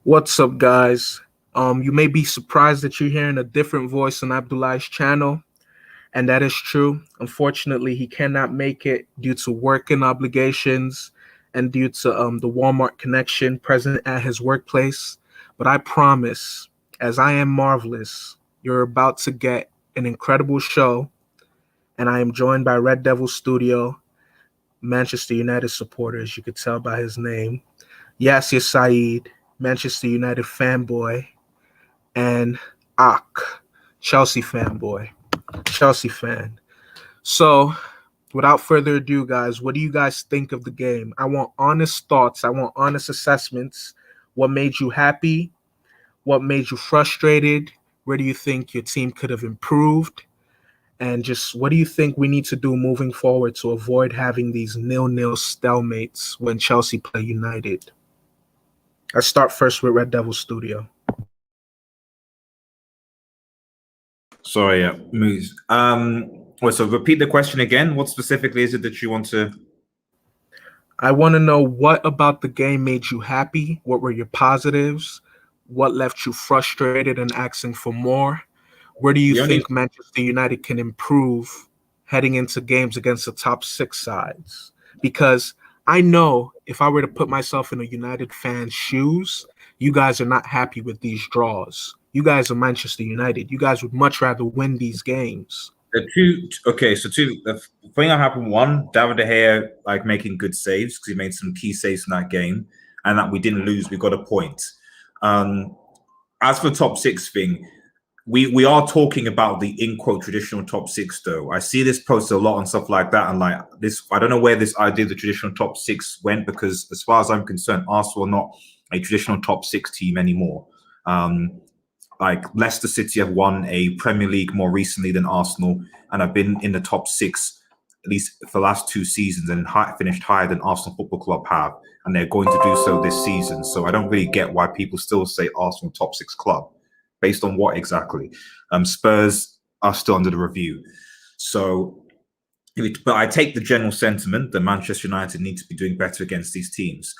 What's up, guys? You may be surprised that you're hearing a different voice on Abdullah's channel, and that is true. Unfortunately, he cannot make it due to working obligations and due to the Walmart connection present at his workplace. But I promise, as I am marvelous, you're about to get an incredible show, and I am joined by Red Devil Studio, Manchester United supporter, as you could tell by his name, Yasir Saeed, Manchester United fanboy, and Ak, Chelsea fanboy, Chelsea fan. So, without further ado, guys, what do you guys think of the game? I want honest thoughts. I want honest assessments. What made you happy? What made you frustrated? Where do you think your team could have improved? And just what do you think we need to do moving forward to avoid having these nil-nil stalemates when Chelsea play United? Let's start first with Red Devil Studio. Sorry, Moose. So repeat the question again. What specifically is it that you want to? I want to know what about the game made you happy? What were your positives? What left you frustrated and asking for more? Where do you think Manchester United can improve heading into games against the top six sides? Because I know if I were to put myself in a United fan's shoes, you guys are not happy with these draws. You guys are Manchester United. You guys would much rather win these games. The thing that happened, one, David De Gea making good saves because he made some key saves in that game, and that we didn't lose. We got a point. As for the top six thing, we are talking about the in quote traditional top six though. I see this posted a lot and stuff like that, and I don't know where this idea of the traditional top six went, because as far as I'm concerned, Arsenal are not a traditional top six team anymore. Leicester City have won a Premier League more recently than Arsenal, and have been in the top six at least for the last 2 seasons, and finished higher than Arsenal Football Club have, and they're going to do so this season. So I don't really get why people still say Arsenal top six club. Based on what exactly? Spurs are still under the review. So, but I take the general sentiment that Manchester United need to be doing better against these teams.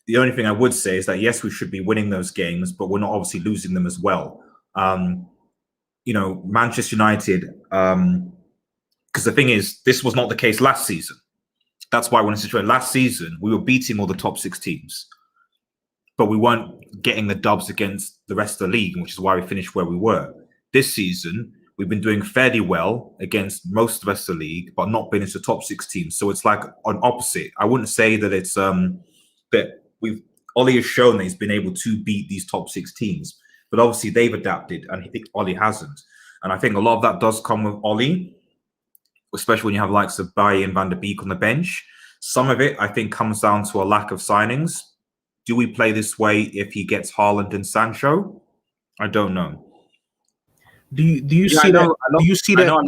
The only thing I would say is that, yes, we should be winning those games, but we're not obviously losing them as well. Manchester United, because the thing is, this was not the case last season. That's why when it's situated last season, we were beating all the top six teams, but we weren't getting the dubs against the rest of the league, which is why we finished where we were. This season, we've been doing fairly well against most of the rest of the league, but not been into the top six teams. So it's like an opposite. I wouldn't say that it's that Ollie has shown that he's been able to beat these top six teams, but obviously they've adapted, and I think Ollie hasn't. And I think a lot of that does come with Ollie, especially when you have likes of Bailly and Van der Beek on the bench. Some of it, I think, comes down to a lack of signings. Do we play this way if he gets Haaland and Sancho? I don't know. Do you see that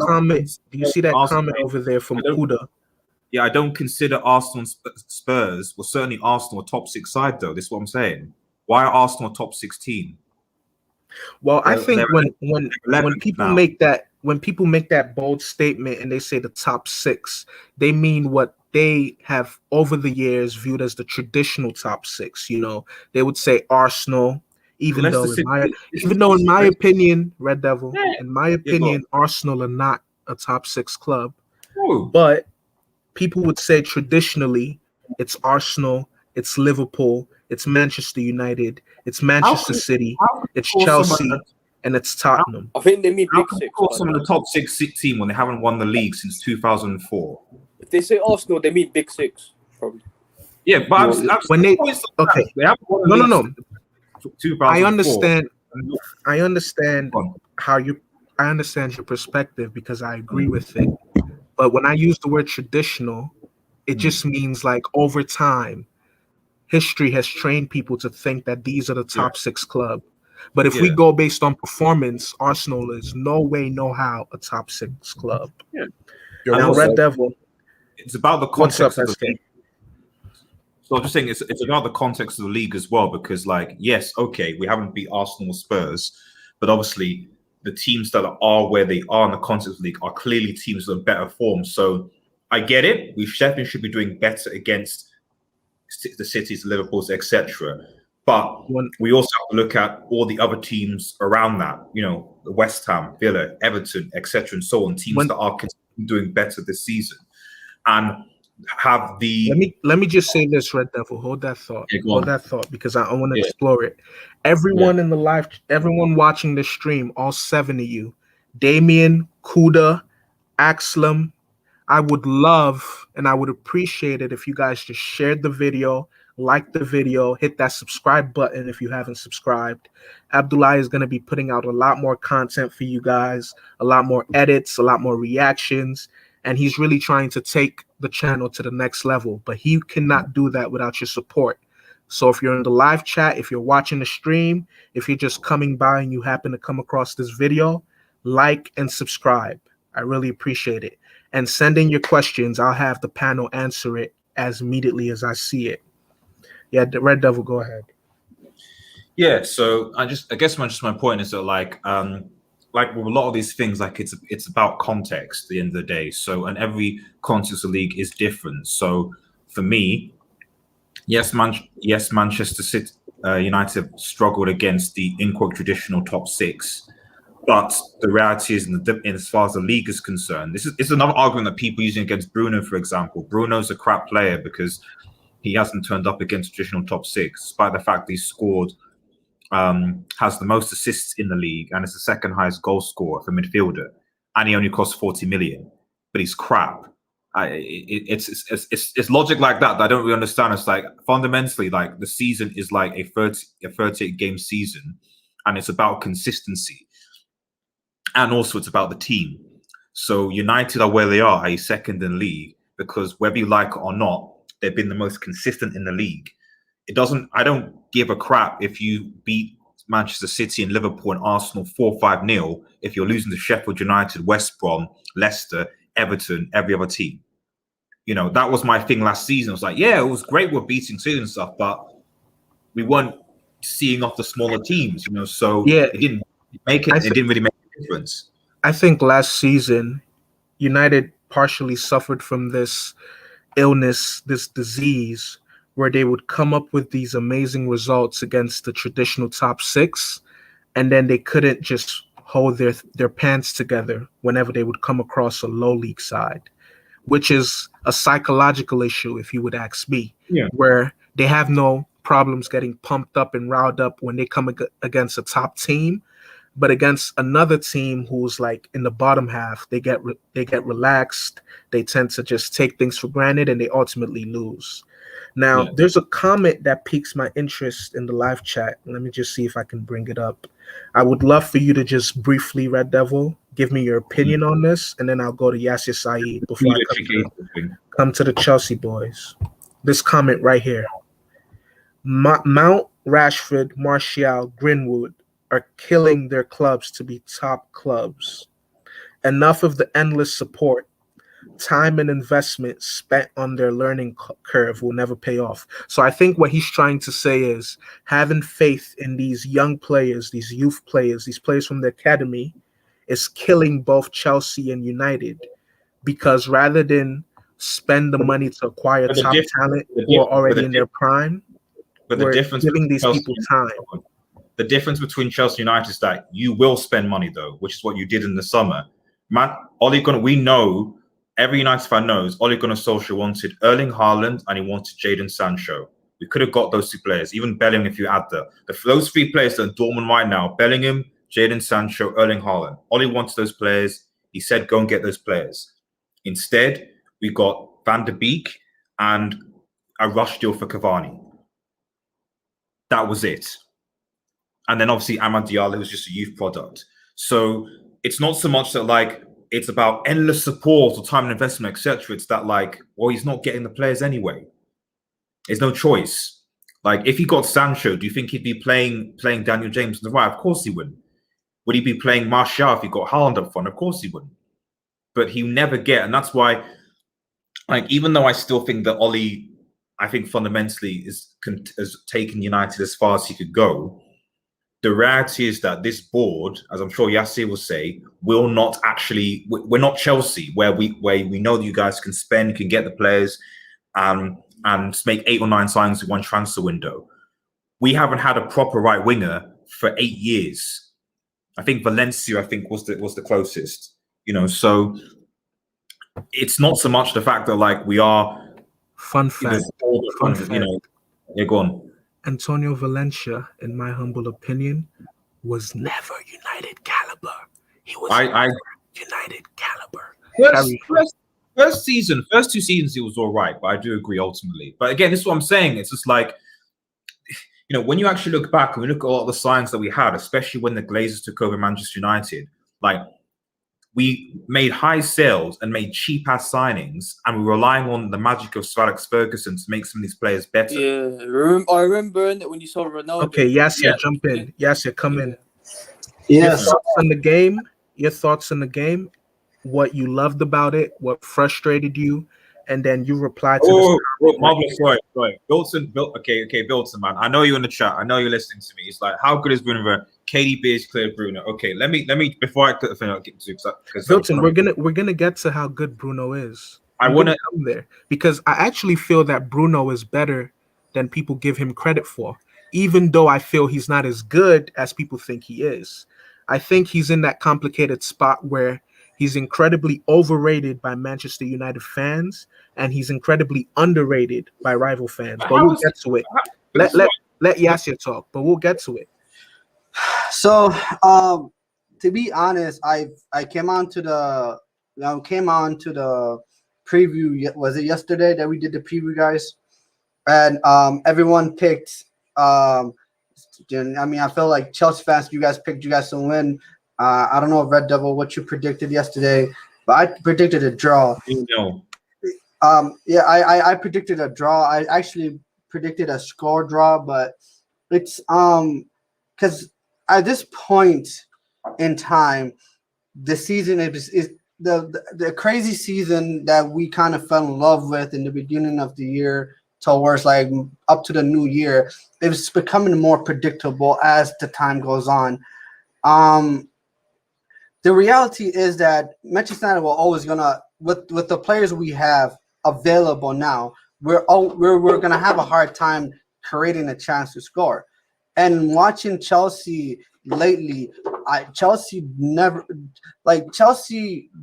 comment? Do you see that comment over there from Huda? Yeah, I don't consider Arsenal and Spurs. Well, certainly Arsenal a top six side, though. This is what I'm saying. Why are Arsenal a top 16? Well, I think when people make that bold statement and they say the top six, they mean what they have over the years viewed as the traditional top six. They would say Arsenal, even though in my opinion, Red Devil, in my opinion, Arsenal are not a top six club. Ooh. But people would say traditionally it's Arsenal, it's Liverpool, it's Manchester United, it's Manchester City, it's Chelsea, and it's Tottenham. I think they mean big six. Some of the top six team when they haven't won the league since 2004. If they say Arsenal, they mean big six, probably. Yeah, but when they haven't won the league since 2004. I understand I understand your perspective because I agree with it. But when I use the word traditional, it just means like over time, history has trained people to think that these are the top six club. But if we go based on performance, Arsenal is no way, no how a top six club. Yeah. Now, Red Devil. It's about the context of the league. So I'm just saying it's about the context of the league as well, because yes, okay, we haven't beat Arsenal or Spurs, but obviously the teams that are where they are in the context of the league are clearly teams that are better form. So I get it. We definitely should be doing better against the Cities, Liverpools, etc. But we also have to look at all the other teams around that, the West Ham, Villa, Everton, etc., and so on, teams that are doing better this season. And have the... Let me just say this, Red Devil. Hold that thought. Yeah, Hold that thought, because I want to explore it. Everyone in the live, everyone watching the stream, all 7 of you, Damien, Kuda, Axlam, I would love and I would appreciate it if you guys just shared the video, like the video, hit that subscribe button if you haven't subscribed. Abdullah is going to be putting out a lot more content for you guys, a lot more edits, a lot more reactions, and he's really trying to take the channel to the next level, but he cannot do that without your support. So if you're in the live chat, if you're watching the stream, if you're just coming by and you happen to come across this video, like and subscribe. I really appreciate it. And send in your questions. I'll have the panel answer it as immediately as I see it. Yeah, the Red Devil, go ahead. Yeah, so I guess my point is that like with a lot of these things, like it's about context at the end of the day. So, and every context of the league is different. So for me, yes, Manchester City United struggled against the in quote traditional top 6. But the reality is, as far as the league is concerned, this is another argument that people using against Bruno, for example. Bruno's a crap player because he hasn't turned up against traditional top 6, despite the fact that he scored, has the most assists in the league, and is the second highest goal scorer for midfielder, and he only costs 40 million. But he's crap. It's logic like that I don't really understand. It's like fundamentally, like the season is like a 38 game season, and it's about consistency. And also it's about the team. So United are where they are, a second in league, because whether you like it or not, they've been the most consistent in the league. I don't give a crap if you beat Manchester City and Liverpool and Arsenal 4-5-0 if you're losing to Sheffield United, West Brom, Leicester, Everton, every other team. That was my thing last season. I was like, yeah, it was great we're beating City and stuff, but we weren't seeing off the smaller teams, so yeah, it didn't make it. It didn't really make a difference. I think last season, United partially suffered from this illness, this disease, where they would come up with these amazing results against the traditional top 6, and then they couldn't just hold their pants together whenever they would come across a low league side, which is a psychological issue, if you would ask me, where they have no problems getting pumped up and riled up when they come against a top team. But against another team who's like in the bottom half, they get relaxed. They tend to just take things for granted, and they ultimately lose. Now, there's a comment that piques my interest in the live chat. Let me just see if I can bring it up. I would love for you to just briefly, Red Devil, give me your opinion on this, and then I'll go to Yasir Saeed before I come to the Chelsea boys. This comment right here. Mount, Rashford, Martial, Greenwood are killing their clubs to be top clubs. Enough of the endless support. Time and investment spent on their learning curve will never pay off. So I think what he's trying to say is having faith in these young players, these youth players, these players from the academy is killing both Chelsea and United, because rather than spend the money to acquire top talent who are already in their prime, we're giving these people time. The difference between Chelsea and United is that you will spend money, though, which is what you did in the summer. We know, every United fan knows, Ole Gunnar Solskjaer wanted Erling Haaland and he wanted Jadon Sancho. We could have got those 2 players, even Bellingham if you add those 3 players that are Dortmund right now, Bellingham, Jadon Sancho, Erling Haaland. Ole wanted those players. He said, go and get those players. Instead, we got Van der Beek and a rush deal for Cavani. That was it. And then obviously Amad Diallo was just a youth product. So it's not so much that like it's about endless support or time and investment, etc. It's that like, well, he's not getting the players anyway. There's no choice. Like if he got Sancho, do you think he'd be playing Daniel James on the right? Of course he wouldn't. Would he be playing Martial if he got Haaland up front? Of course he wouldn't. But he'll never get, and that's why, like, even though I still think that Ole, I think fundamentally has taken United as far as he could go, the reality is that this board, as I'm sure Yasir will say, will not actually. We're not Chelsea, where we know that you guys can spend, can get the players, and make 8 or 9 signings in one transfer window. we haven't had a proper right winger for 8 years. I think Valencia, was the closest. So it's not so much the fact that like we are. Fun fact. Yeah, go on. Antonio Valencia, in my humble opinion, was never United caliber. He was United caliber. First two seasons, it was all right, but I do agree ultimately. But again, this is what I'm saying. It's just like, when you actually look back and we look at all the signs that we had, especially when the Glazers took over Manchester United, like we made high sales and made cheap ass signings, and we were relying on the magic of Sir Alex Ferguson to make some of these players better. Yeah, I remember when you saw Ronaldo. Okay, Yasser, jump in. Yasser, come in. Yes. Your thoughts on the game, what you loved about it, what frustrated you, and then you reply to marvelous. Right. Bilton, man. I know you're in the chat. I know you're listening to me. It's like, how good is Bruno? KDB is clear Bruno. Okay, let me before I get to Bilton, we're gonna get to how good Bruno is. I want to come there because I actually feel that Bruno is better than people give him credit for, even though I feel he's not as good as people think he is. I think he's in that complicated spot where he's incredibly overrated by Manchester United fans, and he's incredibly underrated by rival fans. But we'll get to it. Let Yasser talk, but we'll get to it. So, to be honest, I came on to the preview. Was it yesterday that we did the preview, guys? And everyone picked. I feel like Chelsea fans, you guys picked you guys to win. I don't know, Red Devil, what you predicted yesterday, but I predicted a draw. I predicted a draw. I actually predicted a score draw, but it's because at this point in time, the season is the crazy season that we kind of fell in love with in the beginning of the year towards like up to the new year. It's becoming more predictable as the time goes on. The reality is that Manchester United will always gonna with the players we have available now, we're gonna have a hard time creating a chance to score. And watching Chelsea lately, Chelsea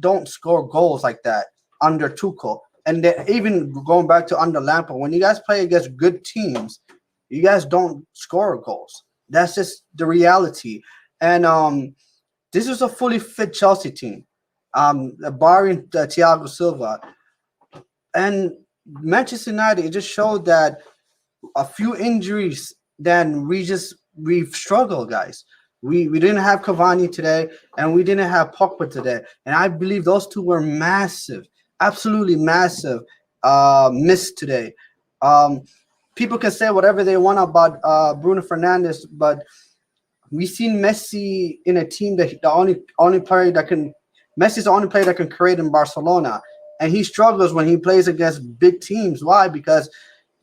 don't score goals like that under Tuchel. And even going back to under Lampard, when you guys play against good teams, you guys don't score goals. That's just the reality. And this is a fully fit Chelsea team, barring Thiago Silva. And Manchester United, it just showed that a few injuries, then we've struggled, guys. We didn't have Cavani today, and we didn't have Pogba today. And I believe those two were massive, absolutely massive miss today. People can say whatever they want about Bruno Fernandes, but we've seen Messi in a team that Messi's the only player that can create in Barcelona, and he struggles when he plays against big teams. Why? Because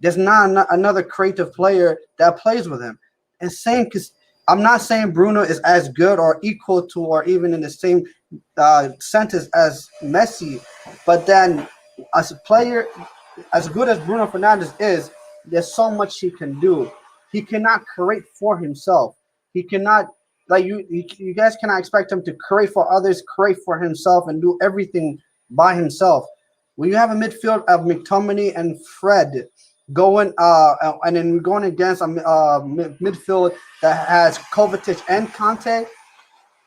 there's not another creative player that plays with him. And same, because I'm not saying Bruno is as good or equal to or even in the same sentence as Messi, but then as a player, as good as Bruno Fernandes is, there's so much he can do. He cannot create for himself. He cannot, like you guys cannot expect him to create for others, create for himself, and do everything by himself. When you have a midfield of McTominay and Fred going, and then we're going against a midfield that has Kovacic and Kanté.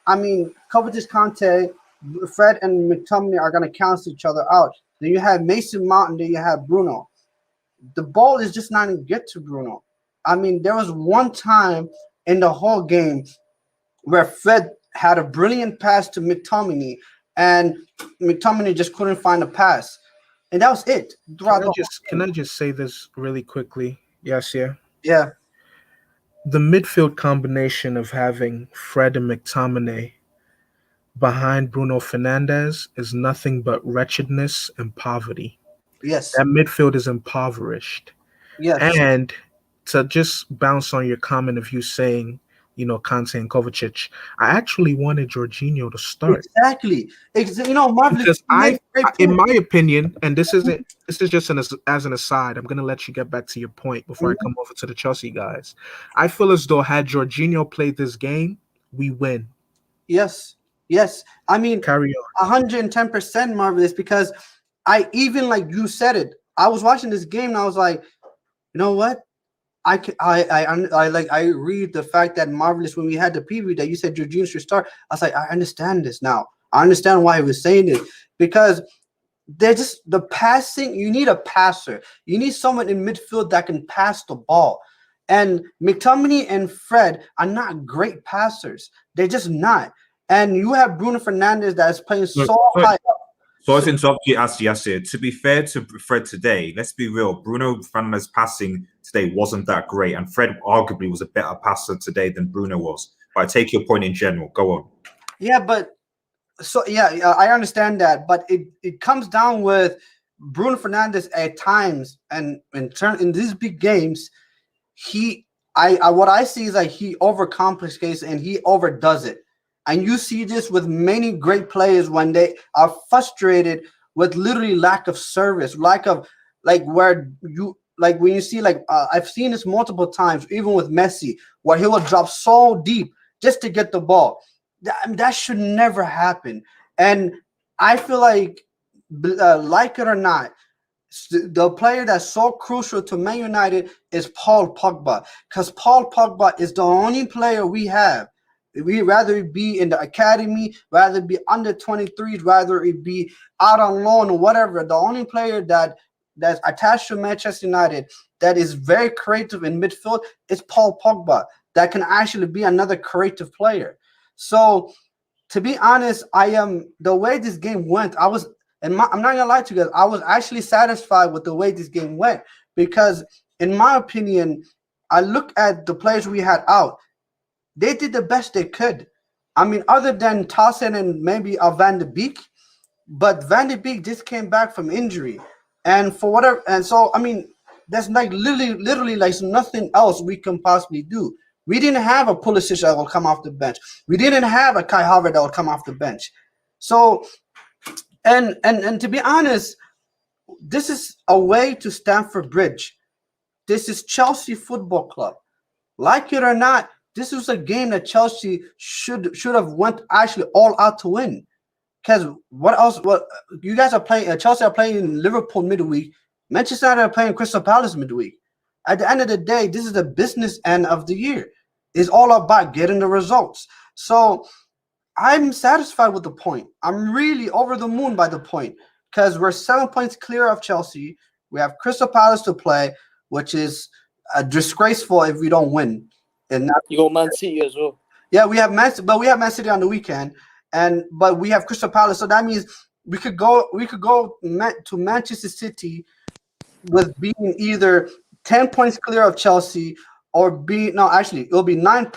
I mean, Kovacic, Kanté, Fred, and McTominay are going to cancel each other out. Then you have Mason Mount, and then you have Bruno. The ball is just not going to get to Bruno. I mean, there was one time in the whole game where Fred had a brilliant pass to McTominay, and McTominay just couldn't find a pass. And that was it. Can I just say this really quickly? Yes, yeah. Yeah. The midfield combination of having Fred and McTominay behind Bruno Fernandes is nothing but wretchedness and poverty. Yes. That midfield is impoverished. Yes. And to just bounce on your comment of you saying Kante and Kovacic. I actually wanted Jorginho to start Exactly. Marvelous. because You made a great in point. my opinion, and this is just as an aside. I'm gonna let you get back to your point before I come over to the Chelsea guys. I feel as though had Jorginho played this game, we win. Yes. Yes. I mean, Carry on. 110% Marvelous, because I even, like you said it, I was watching this game and I was like, you know what? I read the fact that Marvelous, when we had the preview that you said Jorginho should start, I was like, I understand this now. I understand why he was saying this, because they're just the passing. You need a passer. You need someone in midfield that can pass the ball. And McTominay and Fred are not great passers. They're just not. And you have Bruno Fernandes that is playing so high up. So I interrupt you, as Yasir. To be fair to Fred today, let's be real. Bruno Fernandes' passing today wasn't that great, and Fred arguably was a better passer today than Bruno was. But I take your point in general. Go on. Yeah, but I understand that, but it comes down with Bruno Fernandes at times, and in these big games, what I see is like he overcomplicates and he overdoes it. And you see this with many great players when they are frustrated with literally lack of service, lack of when you see I've seen this multiple times, even with Messi, where he will drop so deep just to get the ball. That should never happen. And I feel like it or not, the player that's so crucial to Man United is Paul Pogba, because Paul Pogba is the only player we have. We rather it be in the academy, rather it be under 23s, rather it be out on loan or whatever. The only player that's attached to Manchester United that is very creative in midfield is Paul Pogba, that can actually be another creative player. So, to be honest, the way this game went, I'm not gonna lie to you guys, I was actually satisfied with the way this game went, because in my opinion, I look at the players we had out. They did the best they could. I mean, other than Tosin and maybe Van de Beek, but Van de Beek just came back from injury, and for whatever, and so I mean, there's like literally like nothing else we can possibly do. We didn't have a Pulisic that will come off the bench. We didn't have a Kai Havertz that will come off the bench. So, and to be honest, this is a way to Stamford Bridge. This is Chelsea Football Club. Like it or not, this was a game that Chelsea should have went actually all out to win. Because what else? What you guys are playing? Chelsea are playing Liverpool midweek. Manchester United are playing Crystal Palace midweek. At the end of the day, this is the business end of the year. It's all about getting the results. So I'm satisfied with the point. I'm really over the moon by the point, because we're 7 points clear of Chelsea. We have Crystal Palace to play, which is disgraceful if we don't win. And You got Man City as well. yeah, we have Man City on the weekend, but we have Crystal Palace. So that means we could go to Manchester City with being either 10 points clear of Chelsea, or it'll be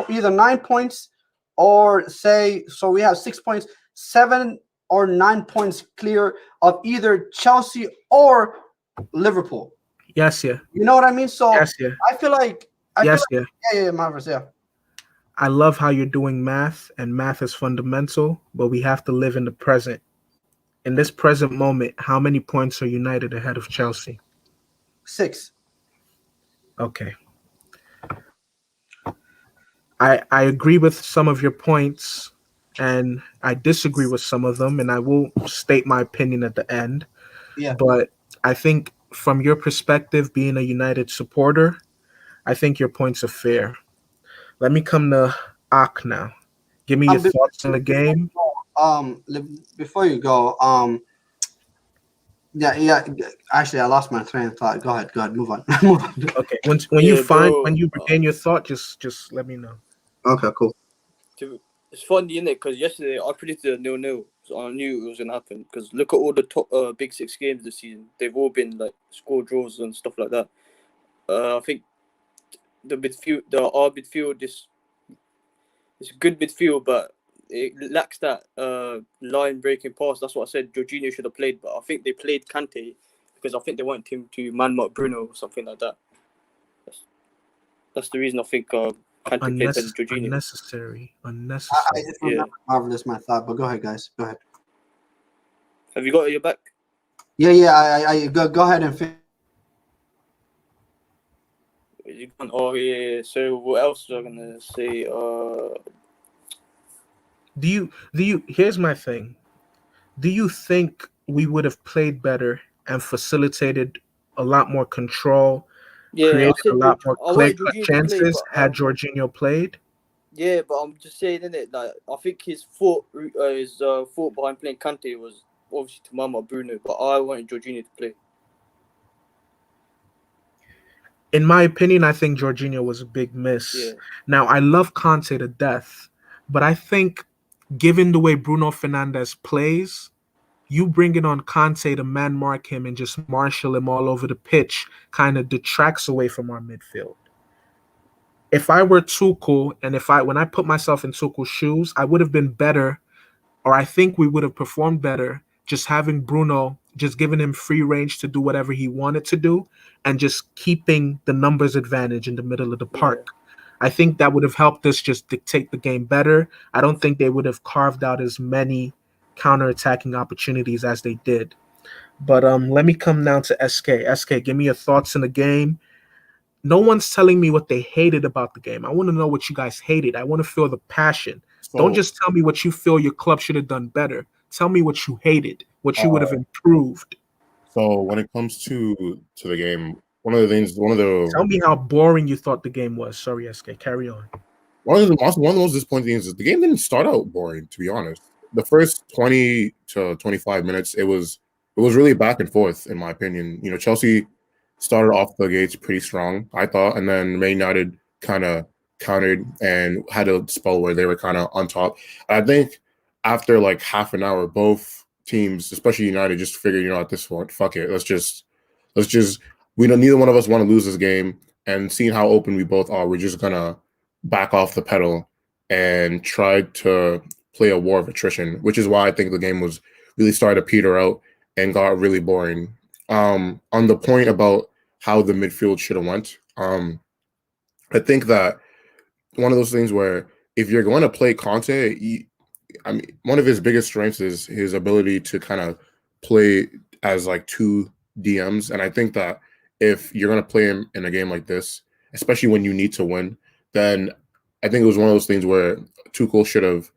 either 9 points, or so we have 6 points, 7 or 9 points clear of either Chelsea or Liverpool. Yes, yeah. You know what I mean? So Yes, yeah. I feel like Marvelous, yeah. I love how you're doing math, and math is fundamental, but we have to live in the present. In this present moment, how many points are United ahead of Chelsea? 6. Okay. I agree with some of your points, and I disagree with some of them, and I will state my opinion at the end. Yeah. But I think from your perspective, being a United supporter, I think your points are fair. Let me come to Ak now. Give me your thoughts on the game. Before you go, yeah. Actually, I lost my train of thought. Go ahead. Move on. Okay. When you regain your thought, just let me know. Okay, cool. It's funny, isn't it? Because yesterday I predicted a 0-0, so I knew it was gonna happen. Because look at all the top big 6 games this season; they've all been like score draws and stuff like that. I think our midfield is good midfield, but it lacks that line breaking pass. That's what I said. Jorginho should have played, but I think they played Kante because I think they wanted him to man mark Bruno or something like that. That's the reason I think Kante played better than Jorginho. Unnecessary. I Unnecessary. just Yeah. remember marvelous my thought, but go ahead, guys. Go ahead. Have you got it at your back? Yeah. I go ahead and finish. Oh yeah. So what else was I gonna say? Do you here's my thing. Do you think we would have played better and facilitated a lot more control, Yeah, I created a said lot more I wanted clear-cut Jorginho to play, chances but had Jorginho played? yeah, but I'm just saying, innit? Like I think his thought behind playing Kante was obviously to Mama Bruno, but I wanted Jorginho to play. In my opinion, I think Jorginho was a big miss. Yeah. Now, I love Conte to death, but I think given the way Bruno Fernandes plays, you bringing on Conte to man mark him and just marshal him all over the pitch kind of detracts away from our midfield. If I were Tuchel and when I put myself in Tuchel's shoes, I would have been better, or I think we would have performed better just having Bruno, just giving him free range to do whatever he wanted to do and just keeping the numbers advantage in the middle of the park. I think that would have helped us just dictate the game better. I don't think they would have carved out as many counter-attacking opportunities as they did. But let me come now to SK. SK, give me your thoughts in the game. No one's telling me what they hated about the game. I want to know what you guys hated. I want to feel the passion. So, Don't just tell me what you feel your club should have done better. Tell me what you hated, what you would have Uh, improved. so when it comes to the game, one of Tell me how boring you thought the game was. Sorry, SK. Carry on. one of the most disappointing things is the game didn't start out boring, to be honest. The first 20 to 25 minutes, it was really back and forth, in my opinion. You know, Chelsea started off the gates pretty strong, I thought, and then Man United kind of countered and had a spell where they were kind of on top. I think after like half an hour, both teams, especially United, just figured, you know, at this point, fuck it, let's just we don't, neither one of us want to lose this game, and seeing how open we both are, we're just gonna back off the pedal and try to play a war of attrition, which is why I think the game was really started to peter out and got really boring. On the point about how the midfield should have went, I think that one of those things where if you're going to play Conte, I mean, one of his biggest strengths is his ability to kind of play as like two DMs, and I think that if you're going to play him in a game like this, especially when you need to win, then I think it was one of those things where Tuchel should have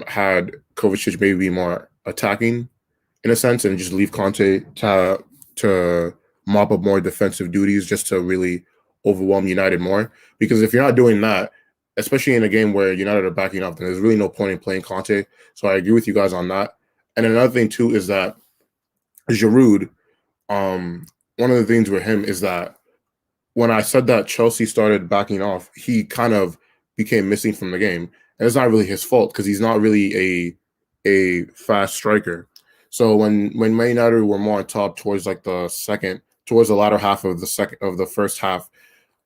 had Kovacic maybe be more attacking in a sense and just leave Conte to mop up more defensive duties just to really overwhelm United more. Because if you're not doing that, especially in a game where United are backing up, then there's really no point in playing Conte. So I agree with you guys on that. And another thing too is that Giroud, one of the things with him is that when I said that Chelsea started backing off, he kind of became missing from the game. And it's not really his fault because he's not really a fast striker. So when Man United were more on top towards the latter half of the first half,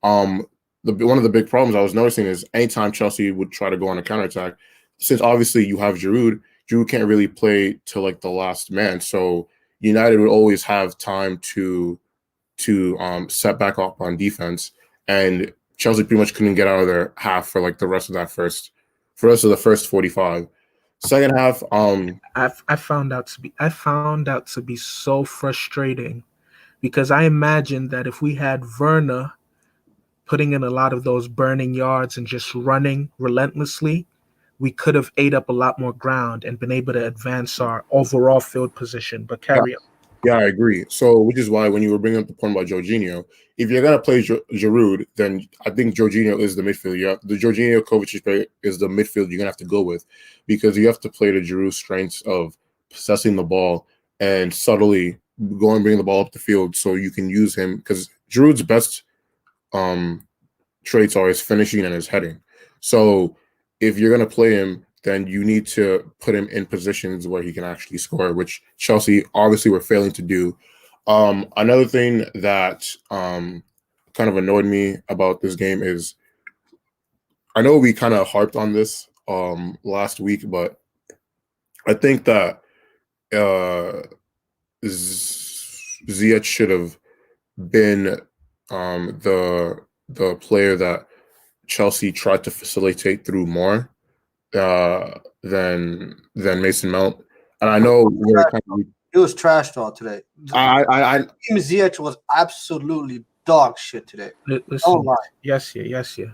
one of the big problems I was noticing is anytime Chelsea would try to go on a counterattack, since obviously you have Giroud can't really play to like the last man. So United would always have time to set back up on defense, and Chelsea pretty much couldn't get out of their half for like the rest of the first 45. Second half, I found out to be so frustrating because I imagined that if we had Werner putting in a lot of those burning yards and just running relentlessly, we could have ate up a lot more ground and been able to advance our overall field position. But carry on. Yeah, I agree. So, which is why when you were bringing up the point about Jorginho, if you're gonna play Giroud, then I think Jorginho is the midfield. The Jorginho Kovacic is the midfield you're gonna have to go with, because you have to play the Giroud strengths of possessing the ball and subtly bring the ball up the field, so you can use him, because Giroud's best traits are his finishing and his heading. So, if you're gonna play him, then you need to put him in positions where he can actually score, which Chelsea obviously were failing to do. Another thing that kind of annoyed me about this game is, I know we kind of harped on this last week, but I think that Ziyech should have been the player that Chelsea tried to facilitate through more than Mason Mount. And I know we're kind of, It was trash talk today. I Team Ziyech was absolutely dog shit today. Listen, Oh my! yes, yeah.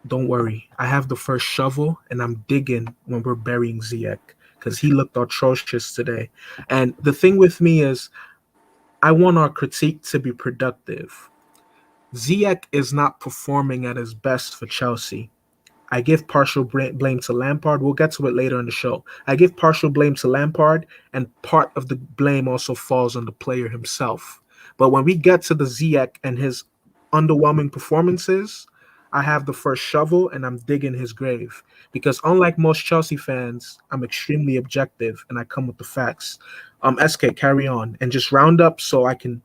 Don't worry. I have the first shovel, and I'm digging when we're burying Ziyech because he looked atrocious today. And the thing with me is, I want our critique to be productive. Ziyech is not performing at his best for Chelsea. I give partial blame to Lampard. We'll get to it later in the show. I give partial blame to Lampard, and part of the blame also falls on the player himself. But when we get to the Ziyech and his underwhelming performances, I have the first shovel and I'm digging his grave. Because unlike most Chelsea fans, I'm extremely objective and I come with the facts. SK, carry on and just round up so I can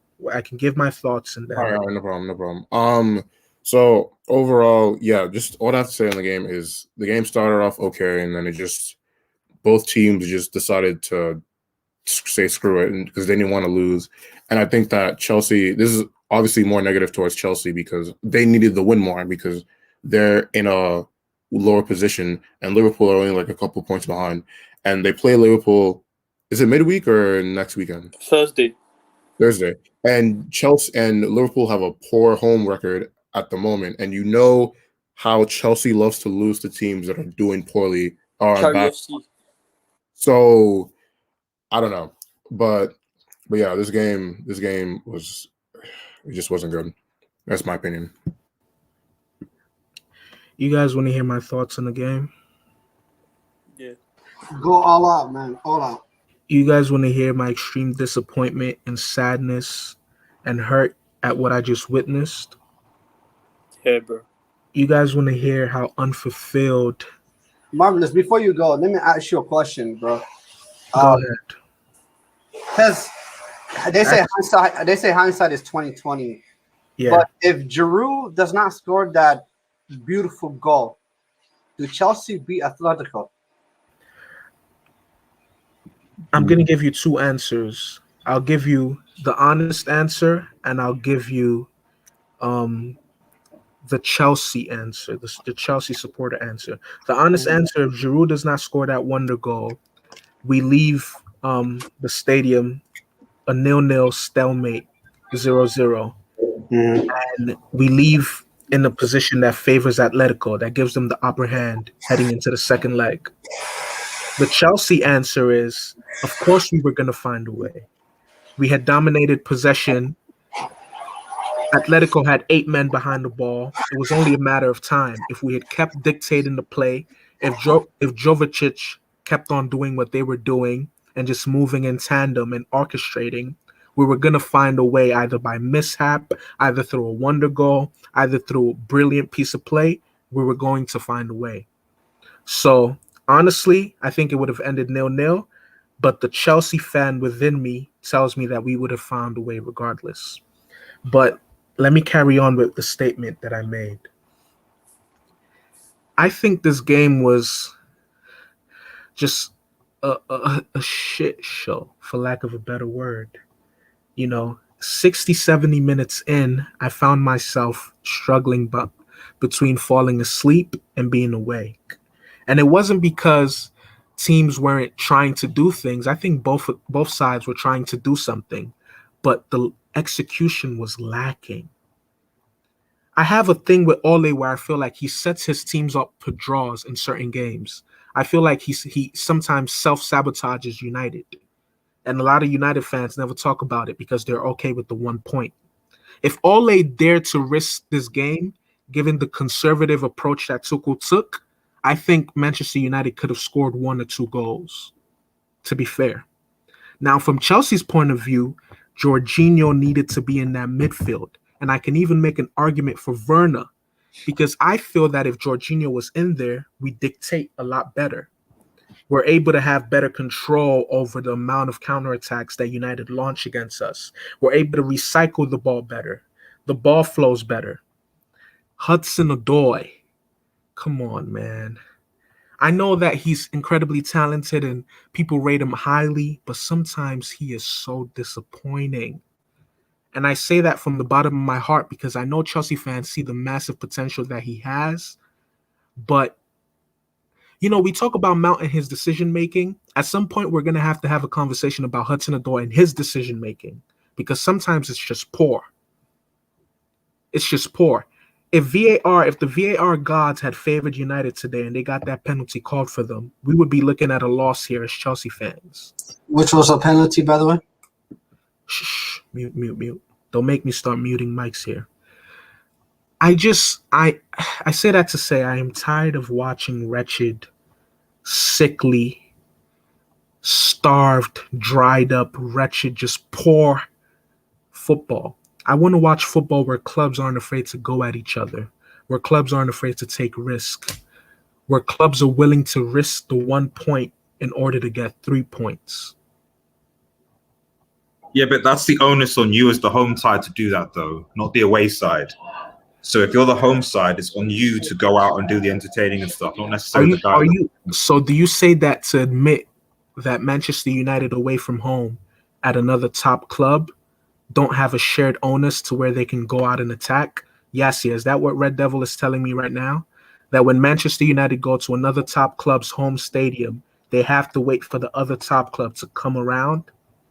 give my thoughts and then. all right, no problem. So overall, yeah, just all I have to say on the game is the game started off okay, and then both teams just decided to say screw it because they didn't want to lose. And I think that Chelsea, this is obviously more negative towards Chelsea because they needed the win more because they're in a lower position and Liverpool are only like a couple points behind. And they play Liverpool, is it midweek or next weekend? Thursday. And Chelsea and Liverpool have a poor home record at the moment. And you know how Chelsea loves to lose to teams that are doing poorly. So I don't know, but yeah, this game was, it just wasn't good. That's my opinion. You guys want to hear my thoughts on the game? Yeah. Go all out, man. All out. You guys want to hear my extreme disappointment and sadness and hurt at what I just witnessed? Yeah, bro. You guys want to hear how unfulfilled? Marvelous. Before you go, let me ask you a question, bro. Go ahead. Because they say hindsight is 20/20. Yeah. But if Giroud does not score that beautiful goal, do Chelsea beat Atletico? I'm going to give you two answers. I'll give you the honest answer, and I'll give you the Chelsea answer, the Chelsea supporter answer. The honest answer, if Giroud does not score that wonder goal, we leave the stadium a 0-0 stalemate, 0-0. And we leave in a position that favors Atletico, that gives them the upper hand heading into the second leg. The Chelsea answer is, of course, we were going to find a way. We had dominated possession. Atletico had 8 men behind the ball. It was only a matter of time. If we had kept dictating the play, if Jovicic kept on doing what they were doing and just moving in tandem and orchestrating, we were going to find a way, either by mishap, either through a wonder goal, either through a brilliant piece of play. We were going to find a way. So, honestly, I think it would have ended 0-0, but the Chelsea fan within me tells me that we would have found a way regardless. But let me carry on with the statement that I made. I think this game was just a shit show, for lack of a better word. 60, 70 minutes in, I found myself struggling between falling asleep and being awake. And it wasn't because teams weren't trying to do things. I think both sides were trying to do something, but the execution was lacking. I have a thing with Ole where I feel like he sets his teams up for draws in certain games. I feel like he sometimes self-sabotages United. And a lot of United fans never talk about it because they're okay with the 1 point. If Ole dared to risk this game, given the conservative approach that Tuchel took, I think Manchester United could have scored 1 or 2 goals, to be fair. Now, from Chelsea's point of view, Jorginho needed to be in that midfield. And I can even make an argument for Werner, because I feel that if Jorginho was in there, we dictate a lot better. We're able to have better control over the amount of counterattacks that United launch against us. We're able to recycle the ball better. The ball flows better. Hudson-Odoi, come on, man. I know that he's incredibly talented and people rate him highly, but sometimes he is so disappointing. And I say that from the bottom of my heart because I know Chelsea fans see the massive potential that he has. But, we talk about Mount and his decision making. At some point, we're going to have a conversation about Hudson-Odoi and his decision making because sometimes it's just poor. It's just poor. If the VAR gods had favored United today and they got that penalty called for them, we would be looking at a loss here as Chelsea fans. Which was a penalty, by the way? Shh, mute. Don't make me start muting mics here. I say that to say I am tired of watching wretched, sickly, starved, dried up, wretched, just poor football. I want to watch football where clubs aren't afraid to go at each other, where clubs aren't afraid to take risks, where clubs are willing to risk the 1 point in order to get 3 points. Yeah, but that's the onus on you as the home side to do that, though, not the away side. So if you're the home side, it's on you to go out and do the entertaining and stuff, not necessarily the guy. So do you say that to admit that Manchester United away from home at another top club don't have a shared onus to where they can go out and attack? Yes, is that what Red Devil is telling me right now? That when Manchester United go to another top club's home stadium, they have to wait for the other top club to come around?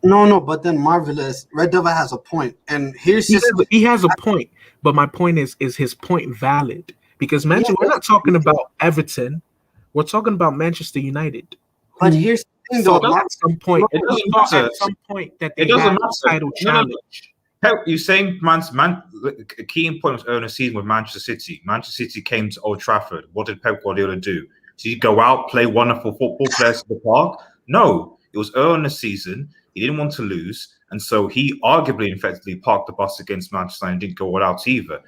No, but then Marvelous, Red Devil has a point. And here's he has a point, but my point is his point valid? Because we're not talking about Everton, we're talking about Manchester United. But here's the thing, So though. at some point, it doesn't matter. At some point that they It doesn't have matter. a title challenge. You're saying a key point was earlier season with Manchester City. Manchester City came to Old Trafford. What did Pep Guardiola do? Did he go out, play wonderful football, players to the park? No, it was early in the season. He didn't want to lose, and so he arguably, effectively, parked the bus against Manchester United and didn't go all out either.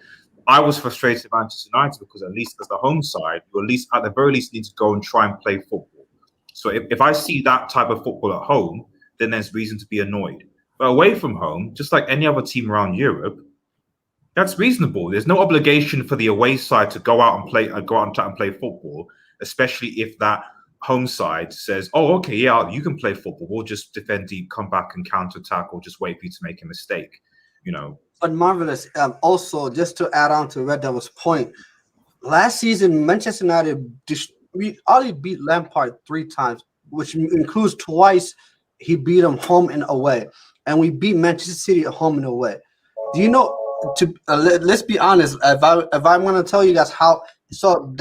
I was frustrated at Manchester United because at least as the home side, you at the very least need to go and try and play football. So if I see that type of football at home, then there's reason to be annoyed. But away from home, just like any other team around Europe, that's reasonable. There's no obligation for the away side to go out and play football, especially if that home side says, "Oh, okay, yeah, you can play football. We'll just defend deep, come back and counter-attack, or just wait for you to make a mistake." But Marvelous, also, just to add on to Red Devil's point, last season, Manchester United only beat Lampard 3 times, which includes twice he beat him home and away. And we beat Manchester City at home and away. Do you know, let's be honest, if I'm going to tell you guys how, so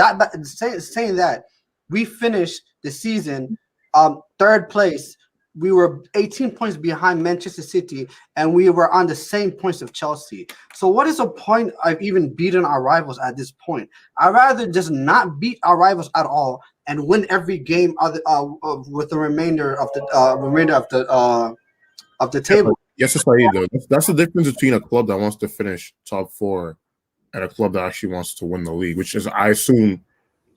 saying that, we finished the season 3rd place. We were 18 points behind Manchester City, and we were on the same points of Chelsea. So what is the point of even beating our rivals at this point? I'd rather just not beat our rivals at all and win every game with the remainder of the table. Yes, Saeed, though. That's the difference between a club that wants to finish top 4 and a club that actually wants to win the league, which is, I assume,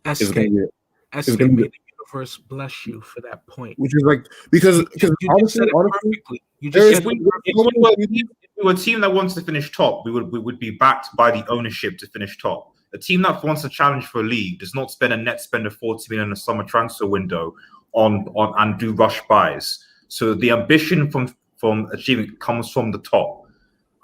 is going to be. The universe bless you for that point. Which is like because you honestly, said it perfectly. You just said if we were a team that wants to finish top, we would be backed by the ownership to finish top. A team that wants to challenge for a league does not spend a net spend of 40 million in a summer transfer window on and do rush buys. So the ambition from achieving comes from the top.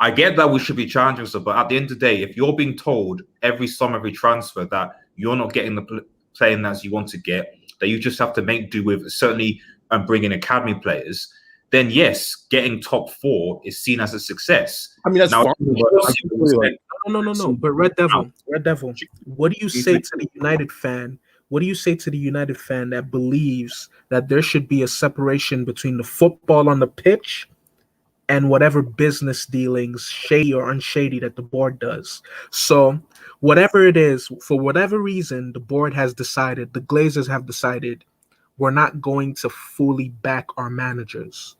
I get that we should be challenging stuff, but at the end of the day, if you're being told every summer, every transfer that you're not getting the playing as you want to get, that you just have to make do with, certainly bring in academy players, then yes, getting top 4 is seen as a success. I mean, that's now, fine, no. But Red Devil, what do you say to the United fan? What do you say to the United fan that believes that there should be a separation between the football on the pitch and whatever business dealings, shady or unshady, that the board does? So whatever it is, for whatever reason, the board has decided, the Glazers have decided, we're not going to fully back our managers.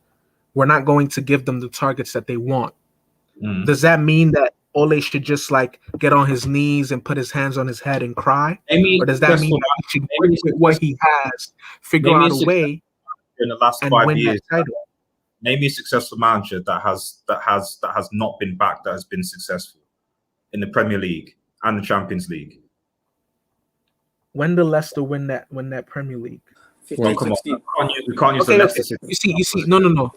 We're not going to give them the targets that they want. Does that mean that Ole should just get on his knees and put his hands on his head and cry? Or does that mean that he should work with what he has, figure out a way in the last and 5 win years? that title? Name me a successful manager that has not been backed, that has been successful in the Premier League and the Champions League. When did Leicester win that Premier League? 15, 16. We can't use the Leicester City. You see, no.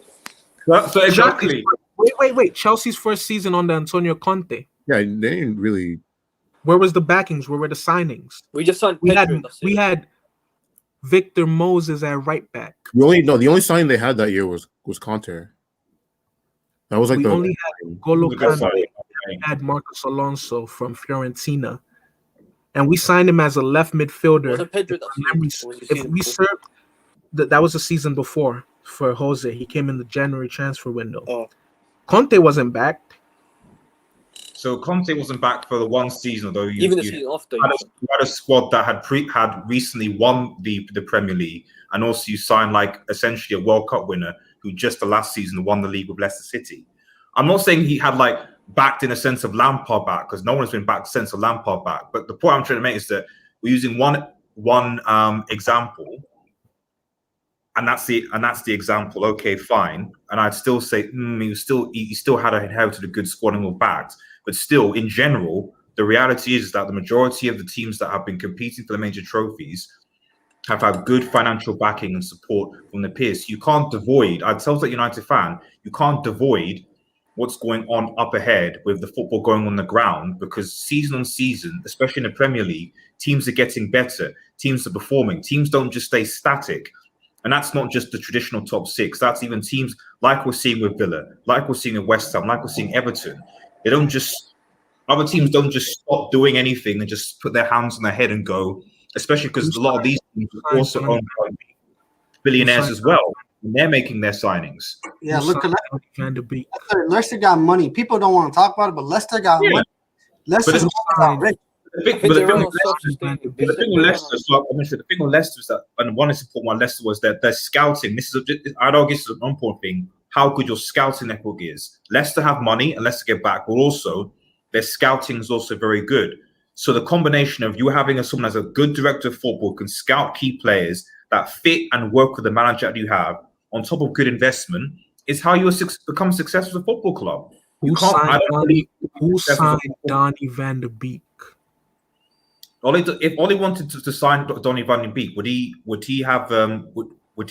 So exactly. Wait. Chelsea's first season under Antonio Conte. Yeah, they didn't really. Where was the backings? Where were the signings? We just signed We Pedro. had That's it. we had Victor Moses at right back. The only signing they had that year was Conte. That was like We the only had Golo Good Kante. signing. We had Marcos Alonso from Fiorentina, and we signed him as a left midfielder. Wasn't Pedro If that my memory- season? Or was it if season we before? served, that was the season before for Jose. He came in the January transfer window. Oh, Conte wasn't back. So Conte wasn't back for the one season, although even the you season after. had a squad that had recently won the Premier League, and also you signed like essentially a World Cup winner who just the last season won the league with Leicester City. I'm not saying he had like backed in a sense of Lampard back, because no one's been backed in the sense of Lampard back. But the point I'm trying to make is that we're using one example, and that's the example. Okay, fine. And I'd still say he still had inherited a good squad and were backed. But still, in general, the reality is that the majority of the teams that have been competing for the major trophies have had good financial backing and support from the peers. You can't avoid, I'd tell that United fan, you can't avoid what's going on up ahead with the football going on the ground, because season on season, especially in the Premier League, teams are getting better, teams are performing, teams don't just stay static. And that's not just the traditional top six, that's even teams like we're seeing with Villa, like we're seeing with West Ham, like we're seeing Everton. Other teams don't just stop doing anything and just put their hands on their head and go, especially because a lot of these teams are also owned by billionaires as well, and they're making their signings. Yeah, look at Van de Beek. Leicester got money. People don't want to talk about it, but Leicester got money. Leicester's got rich. The thing with Leicester, the thing with Leicester is that, and one important one, Leicester was that their scouting. I'd argue this is an important thing. How good your scouting network is. Leicester have money and Leicester get back, but also their scouting is also very good. So the combination of you having someone as a good director of football can scout key players that fit and work with the manager that you have, on top of good investment, is how you become successful as a football club. Who signed Donny Van de Beek? If Ollie wanted to sign Donny Van de Beek, would he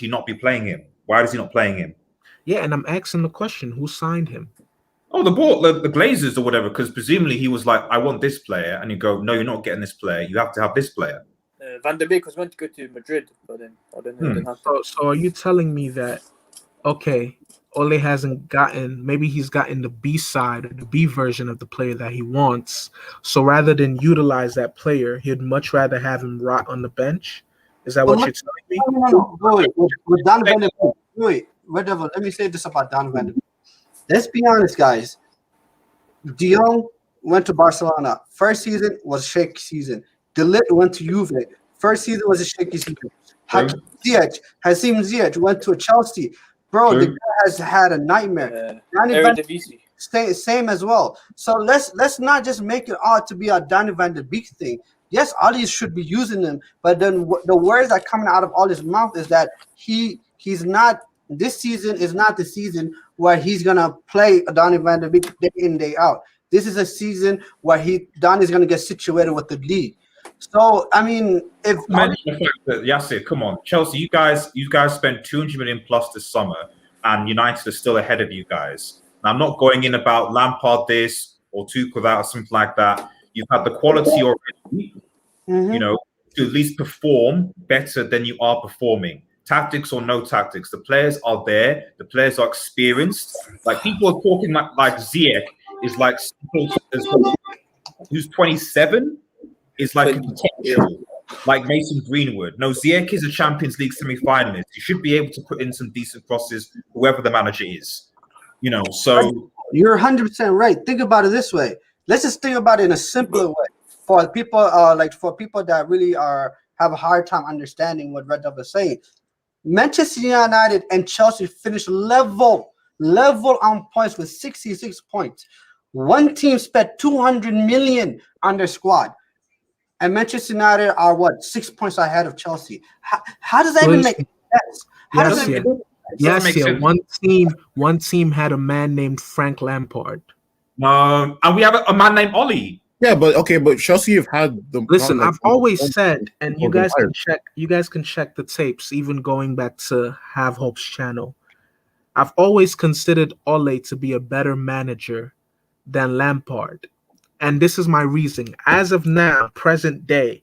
not be playing him? Why is he not playing him? Yeah, and I'm asking the question: who signed him? Oh, the Glazers or whatever, because presumably he was like, I want this player, and you go, no, you're not getting this player. You have to have this player. Van der Beek was meant to go to Madrid, but then I don't know. It didn't happen. So are you telling me that, okay, Ole hasn't gotten, maybe he's gotten the B side or the B version of the player that he wants. So rather than utilize that player, he'd much rather have him rot on the bench? Is that what you're telling me? No. Wait. With Don Van de Beek, wait, let me say this about Don Van de Beek. Let's be honest, guys. De Jong went to Barcelona. First season was a shaky season. De Ligt went to Juve. First season was a shaky season. Hakim Ziyech went to Chelsea. Bro, the guy has had a nightmare. Same as well. So let's not just make it out to be a Donny Van de Beek thing. Yes, Ollie should be using them, but then the words that coming out of Ollie's mouth is that he's not. This season is not the season where he's gonna play Donny Van de Beek day in, day out. This is a season where Donny's gonna get situated with the league. So I mean, if Yasser, come on, Chelsea, you guys spent 200 million plus this summer, and United are still ahead of you guys. Now, I'm not going in about Lampard this or Tuchel that or something like that. You've had the quality already, you know, to at least perform better than you are performing. Tactics or no tactics, the players are there. The players are experienced. Like people are talking like Ziyech is like who's 27 is like a potential, like Mason Greenwood. No, Ziyech is a Champions League semi-finalist. You should be able to put in some decent crosses, whoever the manager is. You know, so you're 100% right. Think about it this way. Let's just think about it in a simpler way for people, for people that really have a hard time understanding what Red Devil is saying. Manchester United and Chelsea finished level on points with 66 points. One team spent 200 million on their squad, and Manchester United are 6 points ahead of Chelsea. How does that even make sense? How does that make sense? Yes, one team had a man named Frank Lampard. And we have a man named Ollie. Yeah, but Chelsea have had the. Listen, I've always said, and you guys can check the tapes, even going back to Have Hope's channel. I've always considered Ole to be a better manager than Lampard. And this is my reason. As of now, present day,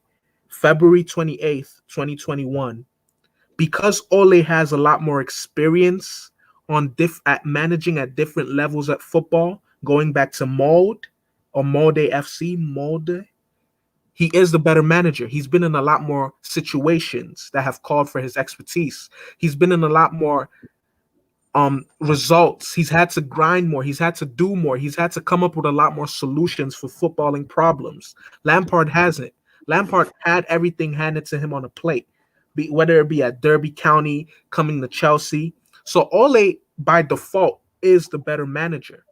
February 28th, 2021, because Ole has a lot more experience at managing at different levels at football, going back to Molde or Molde FC, Molde, he is the better manager. He's been in a lot more situations that have called for his expertise. He's been in a lot more results. He's had to grind more. He's had to do more. He's had to come up with a lot more solutions for footballing problems. Lampard hasn't. Lampard had everything handed to him on a plate, whether it be at Derby County, coming to Chelsea. So Ole, by default, is the better manager.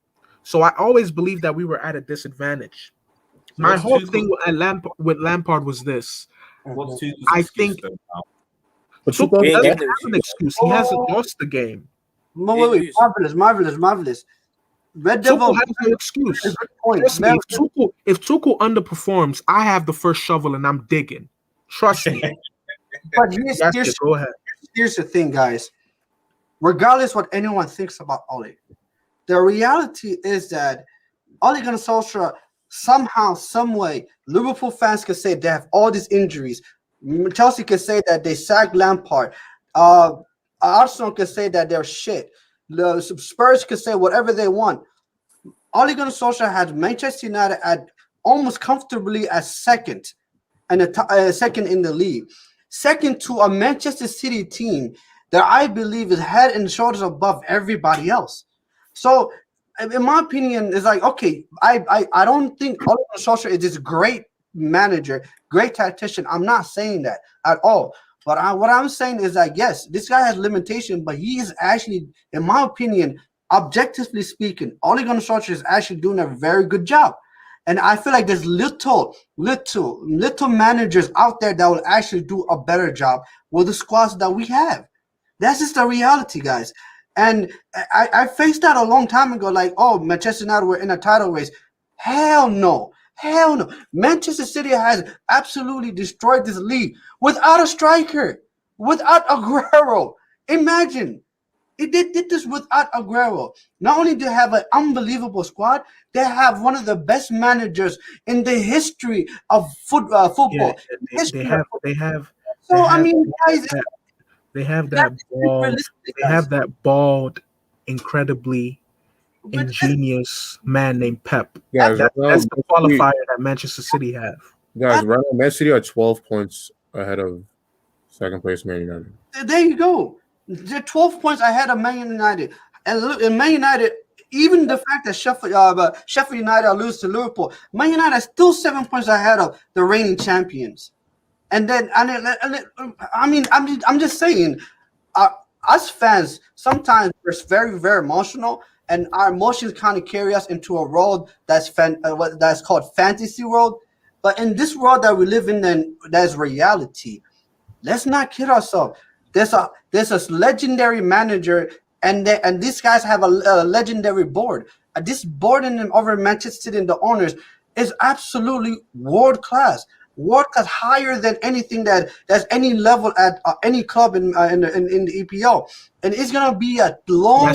So I always believed that we were at a disadvantage. My what's whole Tuchel's- thing with Lampard was this. What's Tuchel's I excuse, think- though, now? But Tuchel Tuchel, Yeah, doesn't yeah. have an excuse. He hasn't lost the game. Wait, marvelous. Red Devil Tuchel has no excuse. is a good point. Trust me, if Tuchel underperforms, I have the first shovel and I'm digging. Trust me. But here's, That's here's, it. Go ahead. here's the thing, guys. Regardless what anyone thinks about Ole, the reality is that Ole Gunnar Solskjaer, somehow, some way, Liverpool fans could say they have all these injuries. Chelsea could say that they sacked Lampard. Arsenal could say that they're shit. The Spurs could say whatever they want. Ole Gunnar Solskjaer had Manchester United at almost comfortably as second, and second in the league, second to a Manchester City team that I believe is head and shoulders above everybody else. So, in my opinion, it's like, okay, I don't think Ole Gunnar Solskjaer is this great manager, great tactician. I'm not saying that at all. But what I'm saying is that, yes, this guy has limitation, but he is actually, in my opinion, objectively speaking, Ole Gunnar Solskjaer is actually doing a very good job. And I feel like there's little managers out there that will actually do a better job with the squads that we have. That's just the reality, guys. And I faced that a long time ago, like, oh, Manchester United were in a title race. Hell no. Hell no. Manchester City has absolutely destroyed this league without a striker, without Aguero. Imagine. They did this without Aguero. Not only do they have an unbelievable squad, they have one of the best managers in the history of football. Yeah, History they of football. have So, they I have- mean, guys, they have that that's bald, realistic, they guys. have that bald, incredibly But ingenious man named Pep. guys, right now, That's the qualifier that Manchester City have. right now, Man City are 12 points ahead of second place Man United. there you go. They're 12 points ahead of Man United. And look, in Man United, even the fact that Sheffield United lose to Liverpool, Man United is still 7 points ahead of the reigning champions. And then, I mean, I'm just saying, us fans sometimes we're very, very emotional, and our emotions kind of carry us into a world that's called fantasy world. But in this world that we live in, then that's reality. Let's not kid ourselves. There's a legendary manager, and these guys have a legendary board. This board over Manchester City and the owners is absolutely world class higher than anything that's any level at any club in the EPL, and it's gonna be a long.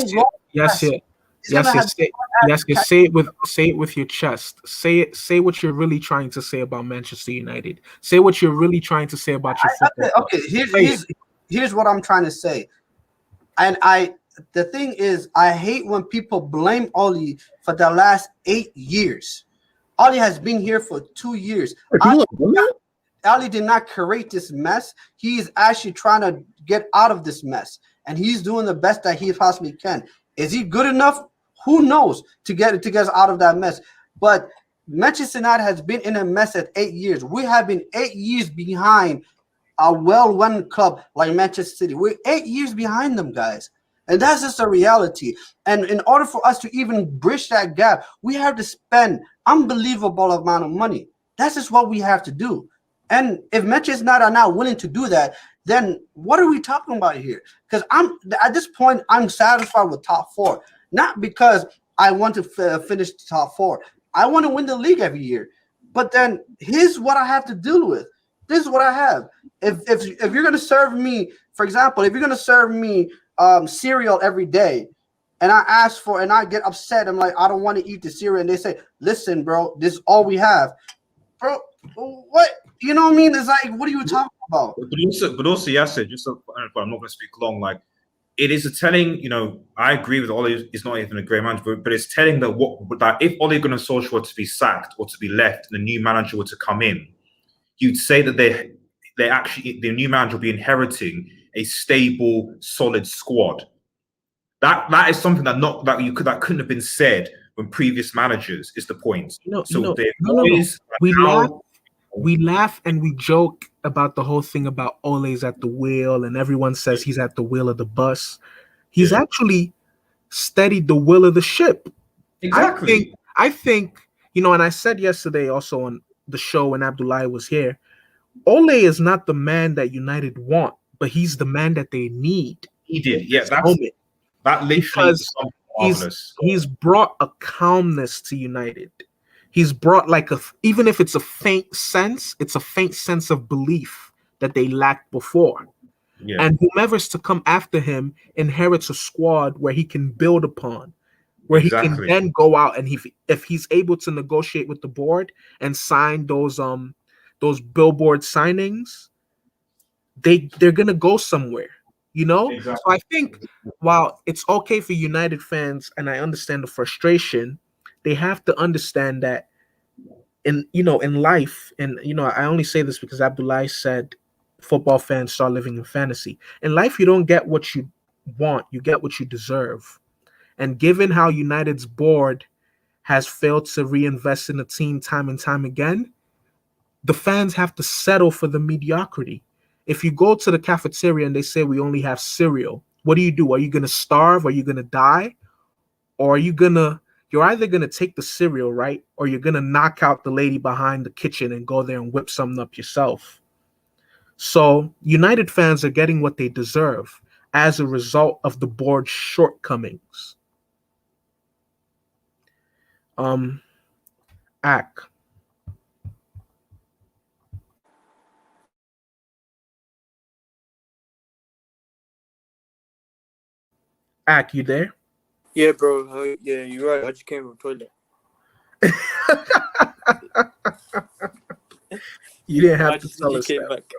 Yes, It's gonna have- say it with your chest. Say what you're really trying to say about Manchester United. Say what you're really trying to say about your football. Okay. Here's what I'm trying to say, and the thing is, I hate when people blame Ole for the last 8 years. Ole has been here for 2 years. Ole did not create this mess. He is actually trying to get out of this mess, and he's doing the best that he possibly can. Is he good enough? Who knows to get us out of that mess? But Manchester United has been in a mess at 8 years. We have been 8 years behind a well-run club like Manchester City. We're 8 years behind them, guys. And that's just a reality. And in order for us to even bridge that gap, we have to spend unbelievable amount of money. That's just what we have to do. And if Manchester United are not willing to do that, then what are we talking about here? Because at this point, I'm satisfied with top four. Not because I want to finish the top four. I want to win the league every year. But then here's what I have to deal with. This is what I have. If you're going to serve me, for example, if you're going to serve me cereal every day, and I get upset. I'm like, I don't want to eat the cereal. And they say, listen, bro, this is all we have. Bro, what? You know what I mean? It's like, what are you talking about? But also, Yasser, just so, I'm not going to speak long. Like, it is a telling. I agree with Ole. Is not even a great manager, but it's telling that if Ole Gunnar Solskjaer were to be sacked or to be left, and a new manager were to come in, you'd say that the new manager will be inheriting a stable, solid squad. That is something that couldn't have been said when previous managers. Is the point? We laugh and we joke about the whole thing about Ole's at the wheel, and everyone says he's at the wheel of the bus. He's actually steadied the wheel of the ship. Exactly. I think, and I said yesterday also on the show when Abdullahi was here, Ole is not the man that United want, but he's the man that they need. He did. Yeah, that literally because he's brought a calmness to United. He's brought even if it's a faint sense, it's a faint sense of belief that they lacked before. Yeah. And whomever's to come after him inherits a squad where he can build upon, where he can then go out and if he's able to negotiate with the board and sign those billboard signings, they're gonna go somewhere. Exactly. So I think while it's okay for United fans, and I understand the frustration, they have to understand that in life, and I only say this because Abdullahi said football fans start living in fantasy. In life, you don't get what you want, you get what you deserve. And given how United's board has failed to reinvest in the team time and time again, the fans have to settle for the mediocrity. If you go to the cafeteria and they say we only have cereal, what do? Are you going to starve? Are you going to die? Or you're either going to take the cereal, right? Or you're going to knock out the lady behind the kitchen and go there and whip something up yourself. So United fans are getting what they deserve as a result of the board's shortcomings. Ak. Ak, you there? Yeah, bro. Yeah, you're right. I just came from the toilet. You didn't have to tell us that. Back.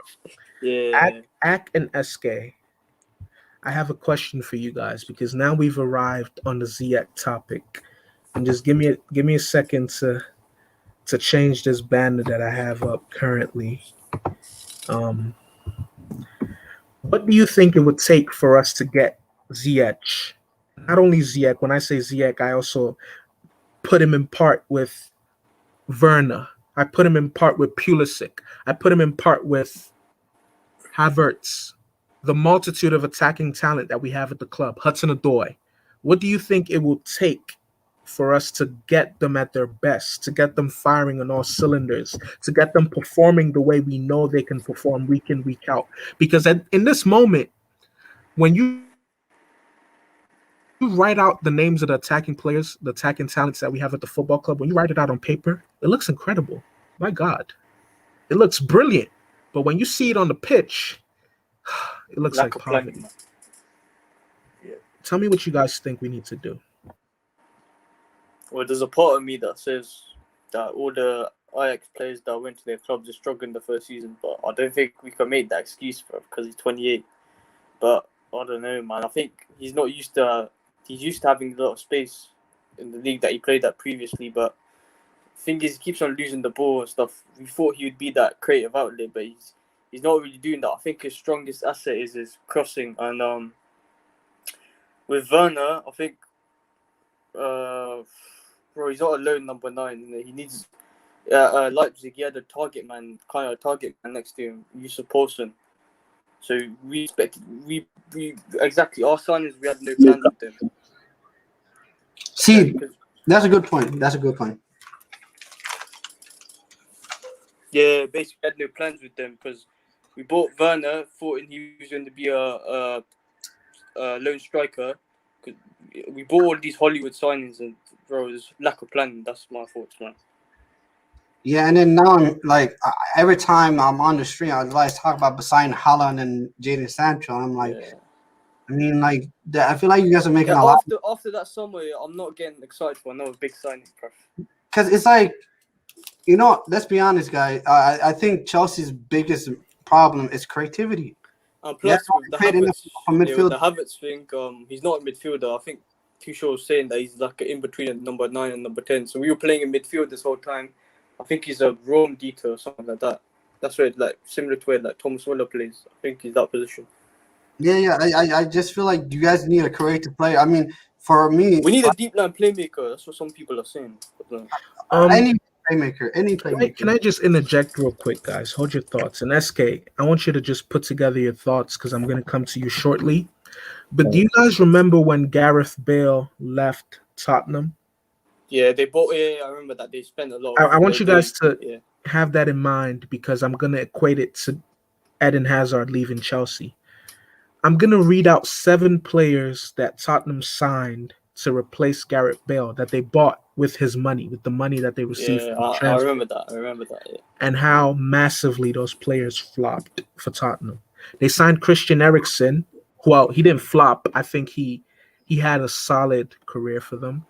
Yeah. Ak and SK, I have a question for you guys because now we've arrived on the Ziyech topic, and just give me a second to change this banner that I have up currently. What do you think it would take for us to get Ziyech? Not only Ziyech. When I say Ziyech, I also put him in part with Werner. I put him in part with Pulisic. I put him in part with Havertz. The multitude of attacking talent that we have at the club. Hudson-Odoi. What do you think it will take for us to get them at their best, to get them firing on all cylinders, to get them performing the way we know they can perform week in, week out? Because in this moment, when you write out the names of the attacking players, the attacking talents that we have at the football club, when you write it out on paper, it looks incredible. My God. It looks brilliant. But when you see it on the pitch, it looks like poverty. Yeah. Tell me what you guys think we need to do. Well, there's a part of me that says that all the Ajax players that went to their clubs are struggling the first season, but I don't think we can make that excuse for him because he's 28. But I don't know, man. I think he's used to having a lot of space in the league that he played at previously, but the thing is, he keeps on losing the ball and stuff. We thought he would be that creative outlet, but he's not really doing that. I think his strongest asset is his crossing, and with Werner, I think, bro, he's not a lone number 9. He needs Leipzig. He had a target man next to him, Yusuf Poulsen. So we expected exactly our signings. We had no plans with them. See, that's a good point. Yeah, basically, we had no plans with them because we bought Werner, thought he was going to be a lone striker. We bought all these Hollywood signings, and bro, there's lack of planning. That's my thoughts, man. Yeah, and then now I'm like, every time I'm on the stream, I like talk about signing Haaland and Jadon Sancho, and I'm like, I mean, like, I feel like you guys are making Yeah, a lot after that summer, I'm not getting excited for another big signing, bro. because it's like, let's be honest, guys. I think Chelsea's biggest problem is creativity. And Yeah, plus with the create enough Havertz, from with midfield. the Havertz thing, he's not a midfielder. I think Tuchel was saying that he's like in between number 9 and number 10. So we were playing in midfield this whole time. I think he's a Rome Dieter or something like that. That's where like similar to where like Thomas Muller plays. I think he's that position. Yeah. I just feel like you guys need a creative player. I mean, for me, We need a deep line playmaker. That's what some people are saying. any playmaker. Can I just interject real quick, guys? Hold your thoughts. And SK, I want you to just put together your thoughts because I'm going to come to you shortly. But do you guys remember when Gareth Bale left Tottenham? Yeah, they bought. Yeah, I remember that they spent a lot. I want you guys to yeah. have that in mind because I'm going to equate it to Eden Hazard leaving Chelsea. I'm going to read out 7 players that Tottenham signed to replace Gareth Bale that they bought with his money, with the money that they received Yeah, from the I transfer, remember that. I remember that. Yeah. and how massively those players flopped for Tottenham. They signed Christian Eriksen. Well, he didn't flop. I think he had a solid career for them.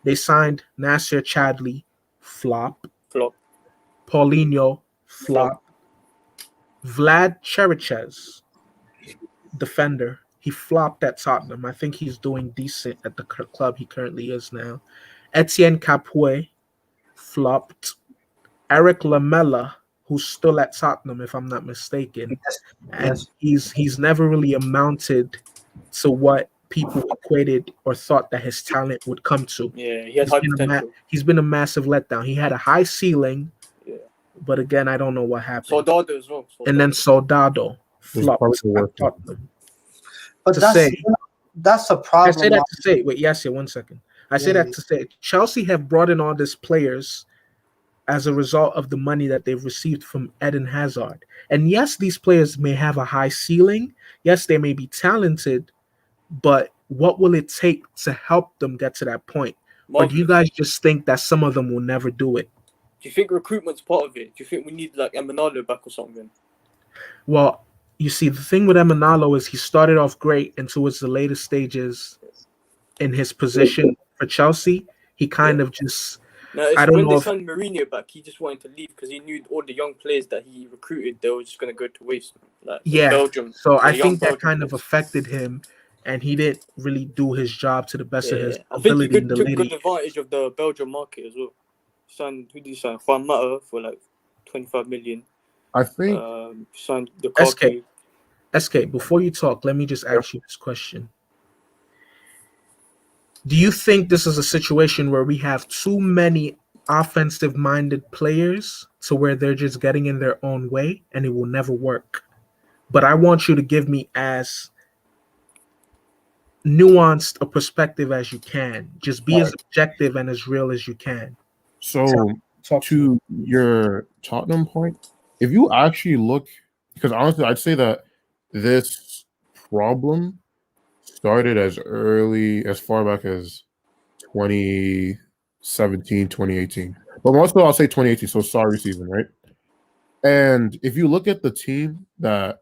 They signed Nasser Chadli, flop. Flop. Paulinho, flop. Vlad Cherichez, defender. He flopped at Tottenham. I think he's doing decent at the club he currently is now. Etienne Capoue, flopped. Eric Lamela, who's still at Tottenham, if I'm not mistaken, and he's never really amounted to what people equated or thought that his talent would come to. Yeah, he has high potential. He's been a massive letdown. He had a high ceiling, but again, I don't know what happened. Soldado as well. And then Soldado flopped at Tottenham. But that's a problem. I say that to say, wait, yes, 1 second. I say that to say Chelsea have brought in all these players as a result of the money that they've received from Eden Hazard. And yes, these players may have a high ceiling. Yes, they may be talented, but what will it take to help them get to that point? Or do you guys just think that some of them will never do it? Do you think recruitment's part of it? Do you think we need like Emanalo back or something? Well, you see, the thing with Emanalo is he started off great, and towards the later stages in his position for Chelsea, he kind of just... No, it's when they signed Mourinho back, he just wanted to leave because he knew all the young players that he recruited, they were just going to go to waste. Like Belgium. So I think that kind of affected him, and he didn't really do his job to the best of his ability. I think he took good advantage of the Belgium market as well. Who did he sign? Juan Mata for like 25 million. I think signed the SK, before you talk, let me just ask you this question. Do you think this is a situation where we have too many offensive-minded players to where they're just getting in their own way and it will never work? But I want you to give me as nuanced a perspective as you can. Just be as objective and as real as you can. So to your Tottenham point, if you actually look, because honestly, I'd say that this problem started as far back as 2017, 2018. But most of all, I'll say 2018, so sorry season, right? And if you look at the team that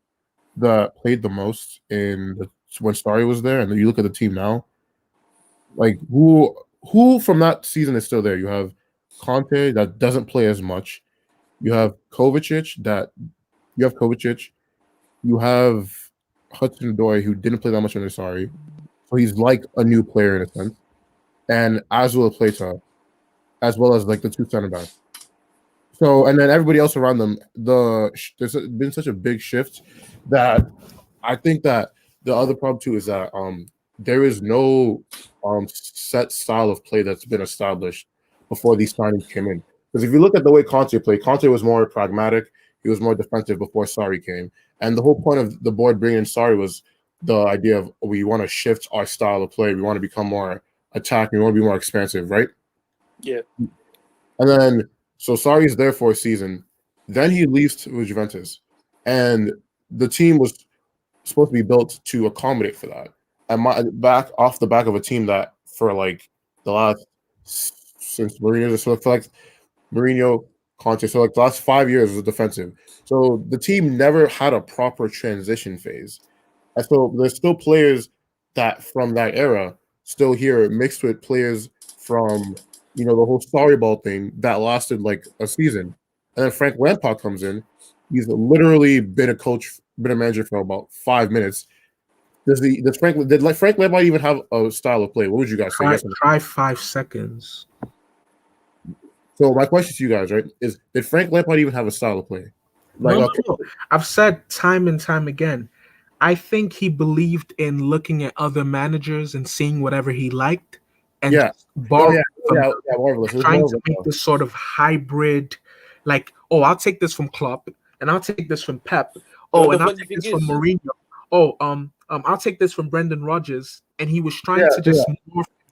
played the most when Sarri was there, and then you look at the team now, like who from that season is still there? You have Conte that doesn't play as much. You have Kovacic. You have Hudson-Odoi, who didn't play that much under Sarri, so he's like a new player in a sense, and Azpilicueta, as well as like the 2 center backs. So, and then everybody else around them, there's been such a big shift that I think that the other problem too is that there is no set style of play that's been established before these signings came in. Because if you look at the way Conte played, Conte was more pragmatic. He was more defensive before Sarri came. And the whole point of the board bringing in Sarri was the idea of we want to shift our style of play. We want to become more attacking. We want to be more expansive, right? Yeah. And then, so Sarri's there for a season. Then he leaves to Juventus. And the team was supposed to be built to accommodate for that. And off the back of a team that for like the last, since Mourinho, so for like Mourinho, Conte, so like the last 5 years was defensive. So the team never had a proper transition phase. And so there's still players that from that era still here, mixed with players from the whole sorry ball thing that lasted like a season. And then Frank Lampard comes in. He's literally been a manager for about 5 minutes. Did Frank Lampard even have a style of play? What would you guys say? Try 5 seconds. So my question to you guys, right, is did Frank Lampard even have a style of play? No. I've said time and time again, I think he believed in looking at other managers and seeing whatever he liked and trying to make this sort of hybrid, like, I'll take this from Klopp and I'll take this from Pep. And I'll take this from Mourinho. I'll take this from Brendan Rodgers. And he was trying to just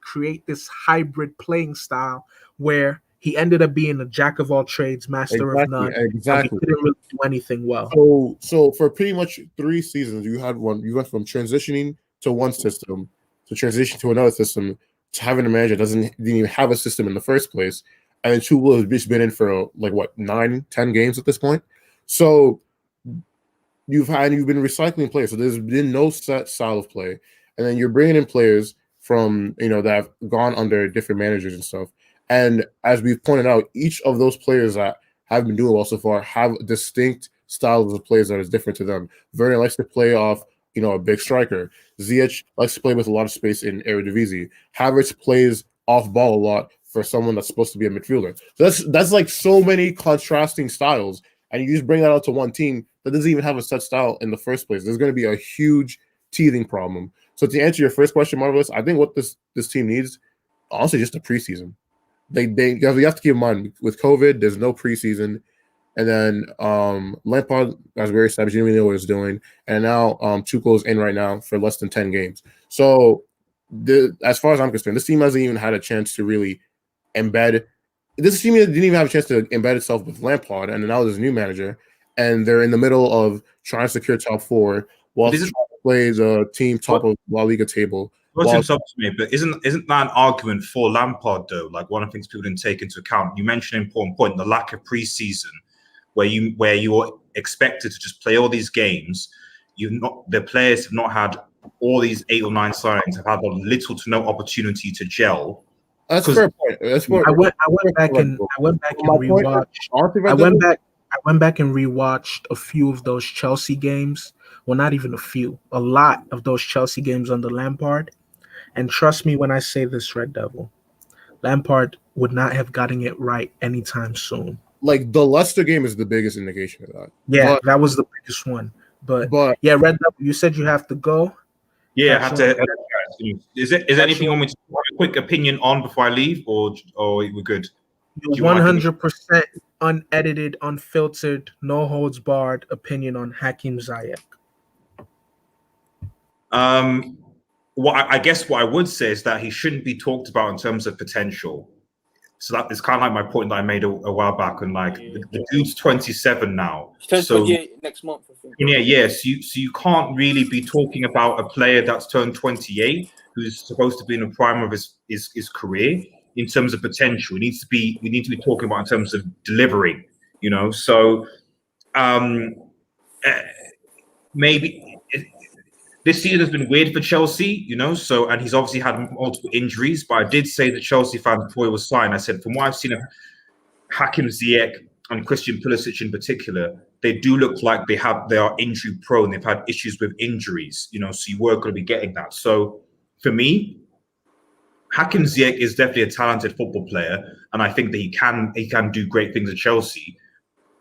create this hybrid playing style where he ended up being a jack of all trades, master of none. Exactly. He didn't really do anything well. So for pretty much 3 seasons, you went from transitioning to one system to transition to another system to having a manager that didn't even have a system in the first place. And then Tuchel has been in for 9-10 games at this point. So you've been recycling players. So there's been no set style of play. And then you're bringing in players from, that have gone under different managers and stuff. And as we've pointed out, each of those players that have been doing well so far have distinct styles of players that is different to them. Werner likes to play off, a big striker. Ziyech likes to play with a lot of space in Eredivisie. Havertz plays off ball a lot for someone that's supposed to be a midfielder. So that's like so many contrasting styles, and you just bring that out to one team that doesn't even have a set style in the first place. There's going to be a huge teething problem. So to answer your first question, Marvelous, I think what this team needs, honestly, just a preseason. They you have to keep in mind with COVID, there's no preseason, and then Lampard, as very established, didn't really know what he was doing, and now Tuchel's in right now for less than 10 games. So as far as I'm concerned, this team hasn't even had a chance to really embed. This team didn't even have a chance to embed itself with Lampard, and now there's a new manager, and they're in the middle of trying to secure top 4 while trying to play the team top of La Liga table. What's up to me, but isn't that an argument for Lampard though? Like one of the things people didn't take into account. You mentioned an important point: the lack of preseason, where you're expected to just play all these games. The players have not had all these 8 or 9 signings, have had little to no opportunity to gel. That's a fair point. I went back and rewatched a few of those Chelsea games. Well, not even a few. A lot of those Chelsea games under Lampard. And trust me when I say this, Red Devil, Lampard would not have gotten it right anytime soon. Like the Leicester game is the biggest indication of that. Yeah, that was the biggest one. But yeah, Red Devil, you said you have to go. Yeah, I have to. Is there anything you want me to have a quick opinion on before I leave, or we're good? 100% unedited, unfiltered, no holds barred opinion on Hakim Ziyech. I guess what I would say is that he shouldn't be talked about in terms of potential. So that is kind of like my point that I made a while back. And the dude's 27 now. He's turned 28 next month, I think. Yeah. So you can't really be talking about a player that's turned 28 who's supposed to be in the prime of his career in terms of potential. We need to be talking about in terms of delivering. So maybe. This season has been weird for Chelsea, and he's obviously had multiple injuries, but I did say that Chelsea fans before he was signed, I said, from what I've seen of Hakim Ziyech and Christian Pulisic in particular, they do look like they are injury prone. They've had issues with injuries, so you were going to be getting that. So for me, Hakim Ziyech is definitely a talented football player, and I think that he can do great things at Chelsea.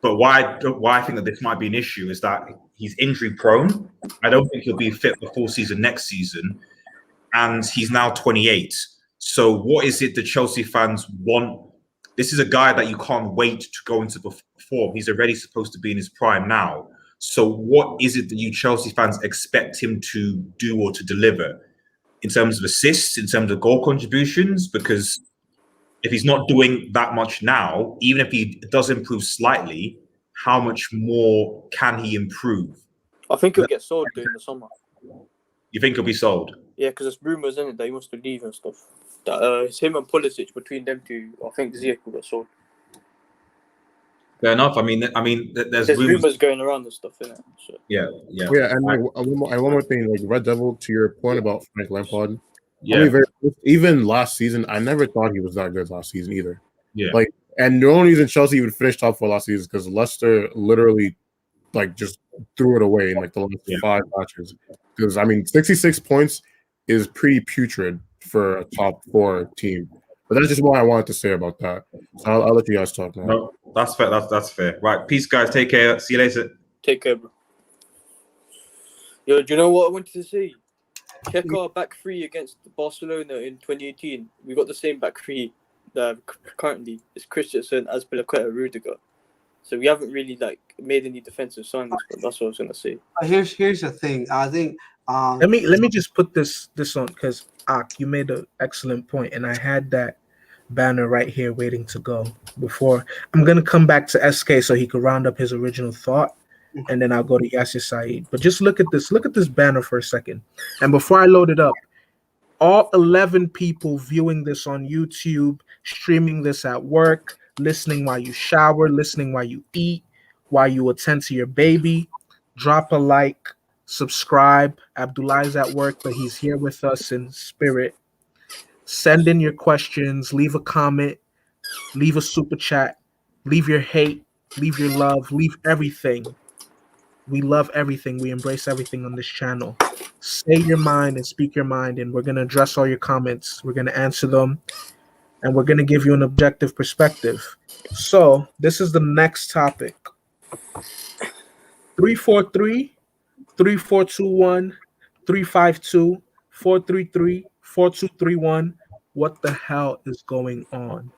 But why I think that this might be an issue is that he's injury prone. I don't think he'll be fit for full season next season. And he's now 28. So what is it that Chelsea fans want? This is a guy that you can't wait to go into form. He's already supposed to be in his prime now. So what is it that you Chelsea fans expect him to do or to deliver in terms of assists, in terms of goal contributions? Because if he's not doing that much now, even if he does improve slightly, how much more can he improve? I think he'll get sold during the summer. You think he'll be sold? Yeah, because there's rumours, isn't it, that he wants to leave and stuff. That it's him and Pulisic, between them two, I think Ziyech will get sold. Fair enough. I mean, there's There's rumors. rumors going around and stuff in it. So. Yeah. Yeah, and like one more thing, like Red Devil, to your point about Frank Lampard. Yeah. I mean, even last season, I never thought he was that good last season either. Yeah. Like, and the only reason Chelsea would finish top 4 last season is because Leicester literally, like, just threw it away in like the last 5 matches. Because I mean, 66 points is pretty putrid for a top 4 team. But that's just what I wanted to say about that. So I'll let you guys talk now. No, that's fair. That's fair. Right. Peace, guys. Take care. See you later. Take care, bro. Yo, do you know what I wanted to say? Check our back three against Barcelona in 2018. We got the same back three currently. It's Christensen, Azpilicueta, Rudiger. So we haven't really like made any defensive signings, but that's what I was gonna say. Here's the thing. I think Let me just put this on, because you made an excellent point, and I had that banner right here waiting to go. Before I'm gonna come back to SK so he could round up his original thought, and then I'll go to Yasser Saeed. But just look at this banner for a second. And before I load it up, all 11 people viewing this on YouTube, streaming this at work, listening while you shower, listening while you eat, while you attend to your baby, drop a like, subscribe. Abdullah's at work, but he's here with us in spirit. Send in your questions, leave a comment, leave a super chat, leave your hate, leave your love, leave everything. We love everything. We embrace everything on this channel. Say your mind and speak your mind, and we're going to address all your comments. We're going to answer them, and we're going to give you an objective perspective. So this is the next topic. 343, 3421, 352, 433, 4231. What the hell is going on?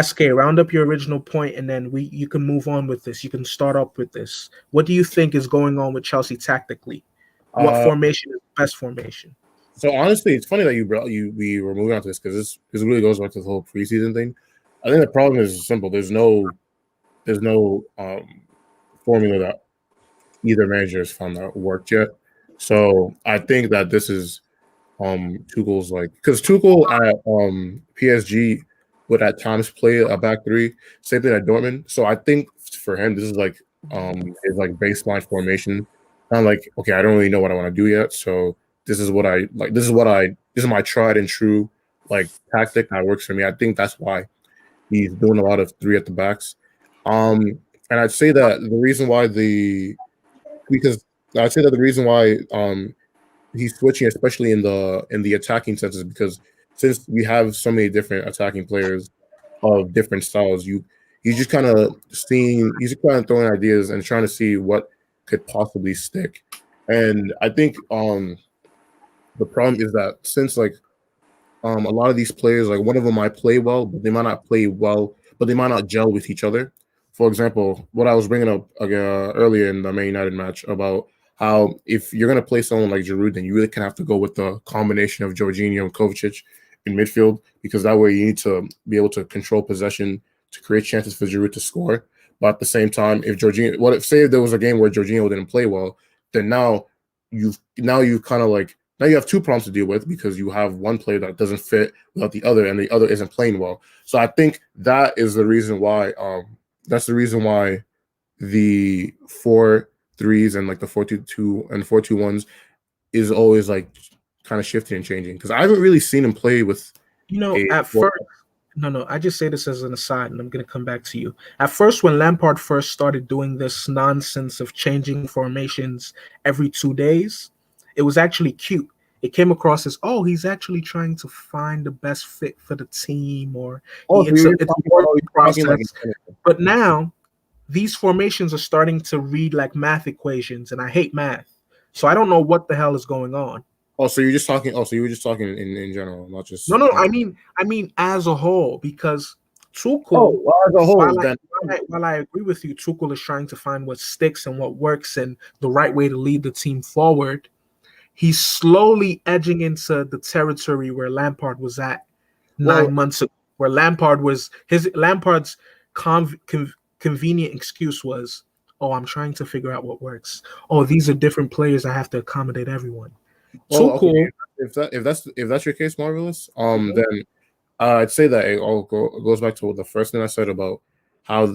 SK, round up your original point, and then you can move on with this. You can start up with this. What do you think is going on with Chelsea tactically? What formation is the best formation? So honestly, it's funny that we were moving on to this because this really goes back to the whole preseason thing. I think the problem is simple. There's no formula that either manager has found that worked yet. So I think that this is Tuchel's because Tuchel at PSG would at times play a back three, same thing at Dortmund. So I think for him this is his baseline formation. I'm like, okay, I don't really know what I want to do yet. So this is what I like. This is my tried and true tactic that works for me. I think that's why he's doing a lot of 3 at the backs. And I'd say that the reason why he's switching, especially in the attacking sense, is because since we have so many different attacking players of different styles, he's just kind of throwing ideas and trying to see what could possibly stick. And I think the problem is that since a lot of these players, one of them might play well, but they might not play well, but they might not gel with each other. For example, what I was bringing up earlier in the Man United match about how if you're going to play someone like Giroud, then you really kind of have to go with the combination of Jorginho and Kovacic in midfield, because that way you need to be able to control possession to create chances for Giroud to score. But at the same time, if there was a game where Jorginho didn't play well, then now you have 2 problems to deal with, because you have one player that doesn't fit without the other, and the other isn't playing well. So I think that is the reason why. That's the reason why the 4-3s and the 4-2-2 and 4-2-1s is always kind of shifting and changing, because I haven't really seen him play with. At first, no. I just say this as an aside, and I'm going to come back to you. At first, when Lampard first started doing this nonsense of changing formations every 2 days, it was actually cute. It came across as, he's actually trying to find the best fit for the team, or it's a work process. But now, these formations are starting to read like math equations, and I hate math. So I don't know what the hell is going on. So you're just talking. So you were just talking in general, not just. No. I mean as a whole, because Tuchel. As a whole, while I agree with you, Tuchel is trying to find what sticks and what works and the right way to lead the team forward. He's slowly edging into the territory where Lampard was at 9 months ago. Where Lampard's convenient excuse was, I'm trying to figure out what works. These are different players. I have to accommodate everyone. Okay. If that's your case, Marvelous, then I'd say that it all goes back to the first thing I said about how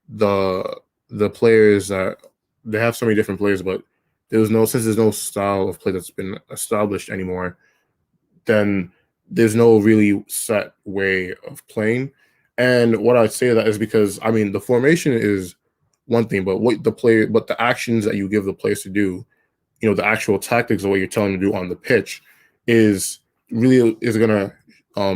the players that they have so many different players, but there's no style of play that's been established anymore, then there's no really set way of playing. And what I'd say to that is because I mean the formation is one thing, but but the actions that you give the players to do, the actual tactics of what you're telling them to do on the pitch is gonna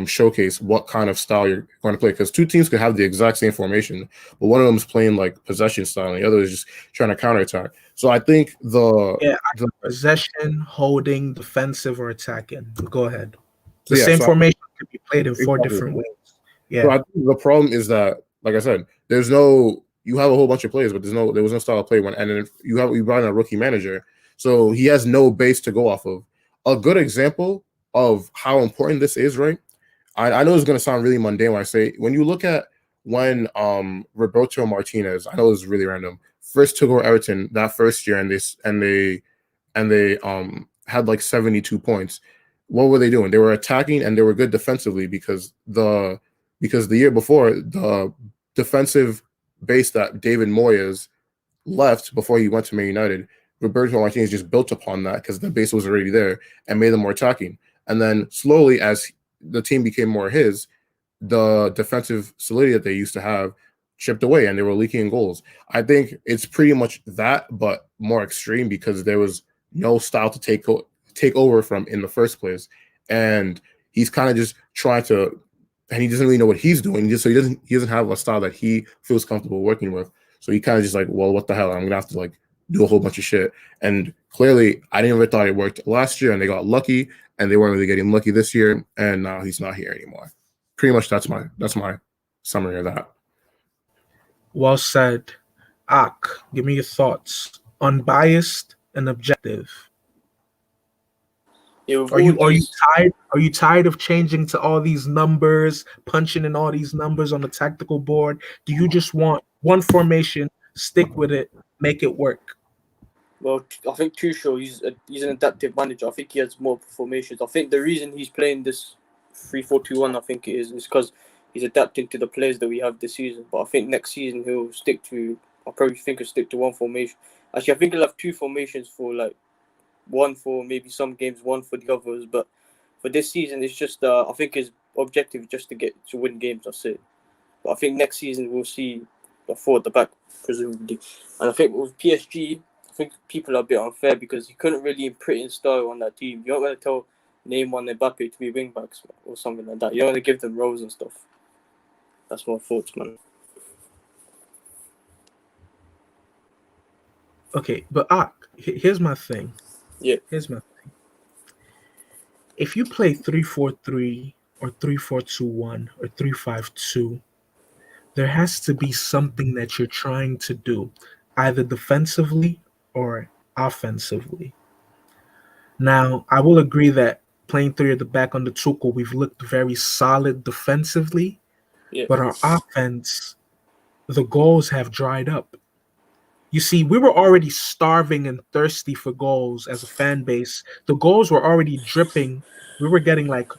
showcase what kind of style you're going to play. Because two teams could have the exact same formation, but one of them is playing like possession style, and the other is just trying to counterattack. So I think the possession, holding, defensive, or attacking. Go ahead. So The yeah, same so formation can be played in four Exactly. different ways. So Yeah. I think the problem is that, like I said, you have a whole bunch of players, but there was no style of play and then you brought in a rookie manager, so he has no base to go off of. A good example of how important this is, right? I know it's going to sound really mundane when I say, when you look at when Roberto Martinez, I know it's really random, first took over Everton that first year, and they had like 72 points. What were they doing? They were attacking and they were good defensively because the year before, the defensive base that David Moyes left before he went to Man United, Roberto Martinez just built upon that because the base was already there and made them more attacking. And then slowly, as the team became more his, the defensive solidity that they used to have chipped away and they were leaking goals. I think it's pretty much that, but more extreme because there was no style to take over from in the first place. And he's kind of just trying to, and he doesn't really know what he's doing. He doesn't have a style that he feels comfortable working with. So he kind of just like, well, what the hell? I'm going to have to like do a whole bunch of shit. And clearly I didn't ever thought it worked last year and they got lucky and they weren't really getting lucky this year. And now he's not here anymore. Pretty much that's my summary of that. Well said. Ak, give me your thoughts. Unbiased and objective. Yeah, with Are you all these- tired? Are you tired of changing to all these numbers, punching in all these numbers on the tactical board? Do you just want one formation, stick with it, make it work? Well, I think Tuchel, he's an adaptive manager. I think he has more formations. I think the reason he's playing this 3-4-2-1, I think it is because he's adapting to the players that we have this season. But I think next season he'll stick to one formation. Actually, I think he'll have two formations for like one for maybe some games, one for the others. But for this season, it's just I think his objective is just to win games. That's it. But I think next season we'll see a four at the back, presumably. And I think with PSG, I think people are a bit unfair because he couldn't really imprint his style on that team. You're not going to tell Neymar and Mbappe to be wing backs or something like that. You're going to give them roles and stuff. That's my thoughts, man. Okay, but here's my thing. Yeah. Here's my thing. If you play 3-4-3 or 3-4-2-1 or 3-5-2, there has to be something that you're trying to do, either defensively or offensively. Now, I will agree that playing three at the back under Tuchel, we've looked very solid defensively, but our offense, the goals have dried up. You see, we were already starving and thirsty for goals as a fan base. The goals were already dripping. We were getting like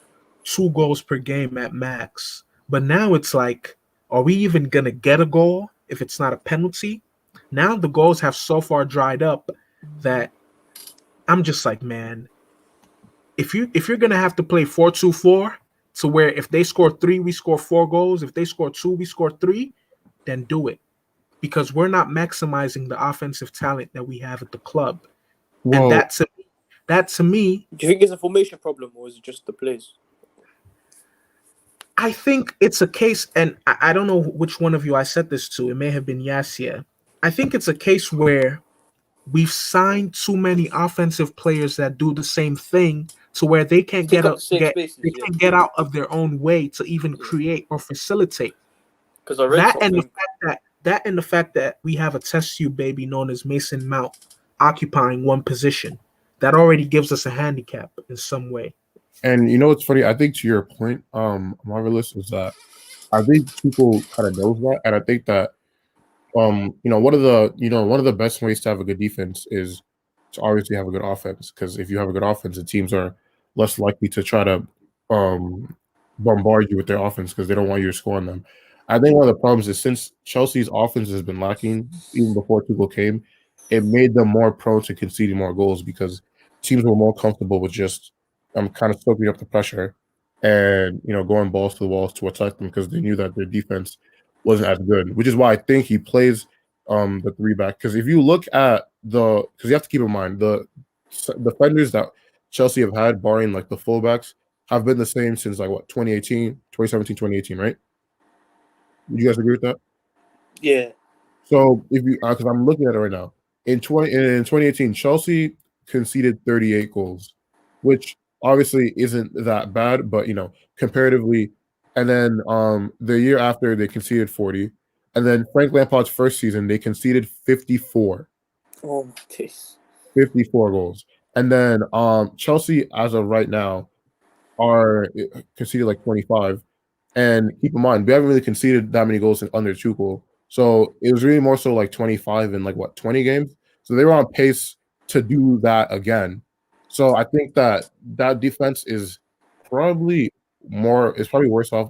2 goals per game at max. But now it's like, are we even going to get a goal if it's not a penalty? Now the goals have so far dried up that I'm just like, man, if you're going to have to play 4-2-4 to where if they score 3, we score 4 goals. If they score 2, we score 3, then do it. Because we're not maximizing the offensive talent that we have at the club. Well, and that to me, do you think it's a formation problem or is it just the players? I think it's a case, and I don't know which one of you I said this to. It may have been Yasia. I think it's a case where we've signed too many offensive players that do the same thing to where they can't get out of their own way to even create or facilitate. Because I read something. And the fact that we have a test tube baby known as Mason Mount occupying one position, that already gives us a handicap in some way. And you know what's funny? I think to your point, Marvelous, is that I think people kind of knows that, and I think that one of the best ways to have a good defense is to obviously have a good offense. Because if you have a good offense, the teams are less likely to try to bombard you with their offense because they don't want you to score on them. I think one of the problems is since Chelsea's offense has been lacking even before Tuchel came, it made them more prone to conceding more goals because teams were more comfortable with just kind of soaking up the pressure and going balls to the walls to attack them because they knew that their defense wasn't as good. Which is why I think he plays the three back. Because if you look at because you have to keep in mind the defenders that Chelsea have had, barring like the fullbacks, have been the same since like 2017, right? Would you guys agree with that? Yeah. So if you because I'm looking at it right now. In 2018, Chelsea conceded 38 goals, which obviously isn't that bad, but comparatively. And then the year after they conceded 40. And then Frank Lampard's first season, they conceded 54. Oh my days. 54 goals. And then Chelsea, as of right now, are conceded like 25. And keep in mind, we haven't really conceded that many goals under Tuchel. So it was really more so like 25 in 20 games. So they were on pace to do that again. So I think that defense is probably more worse off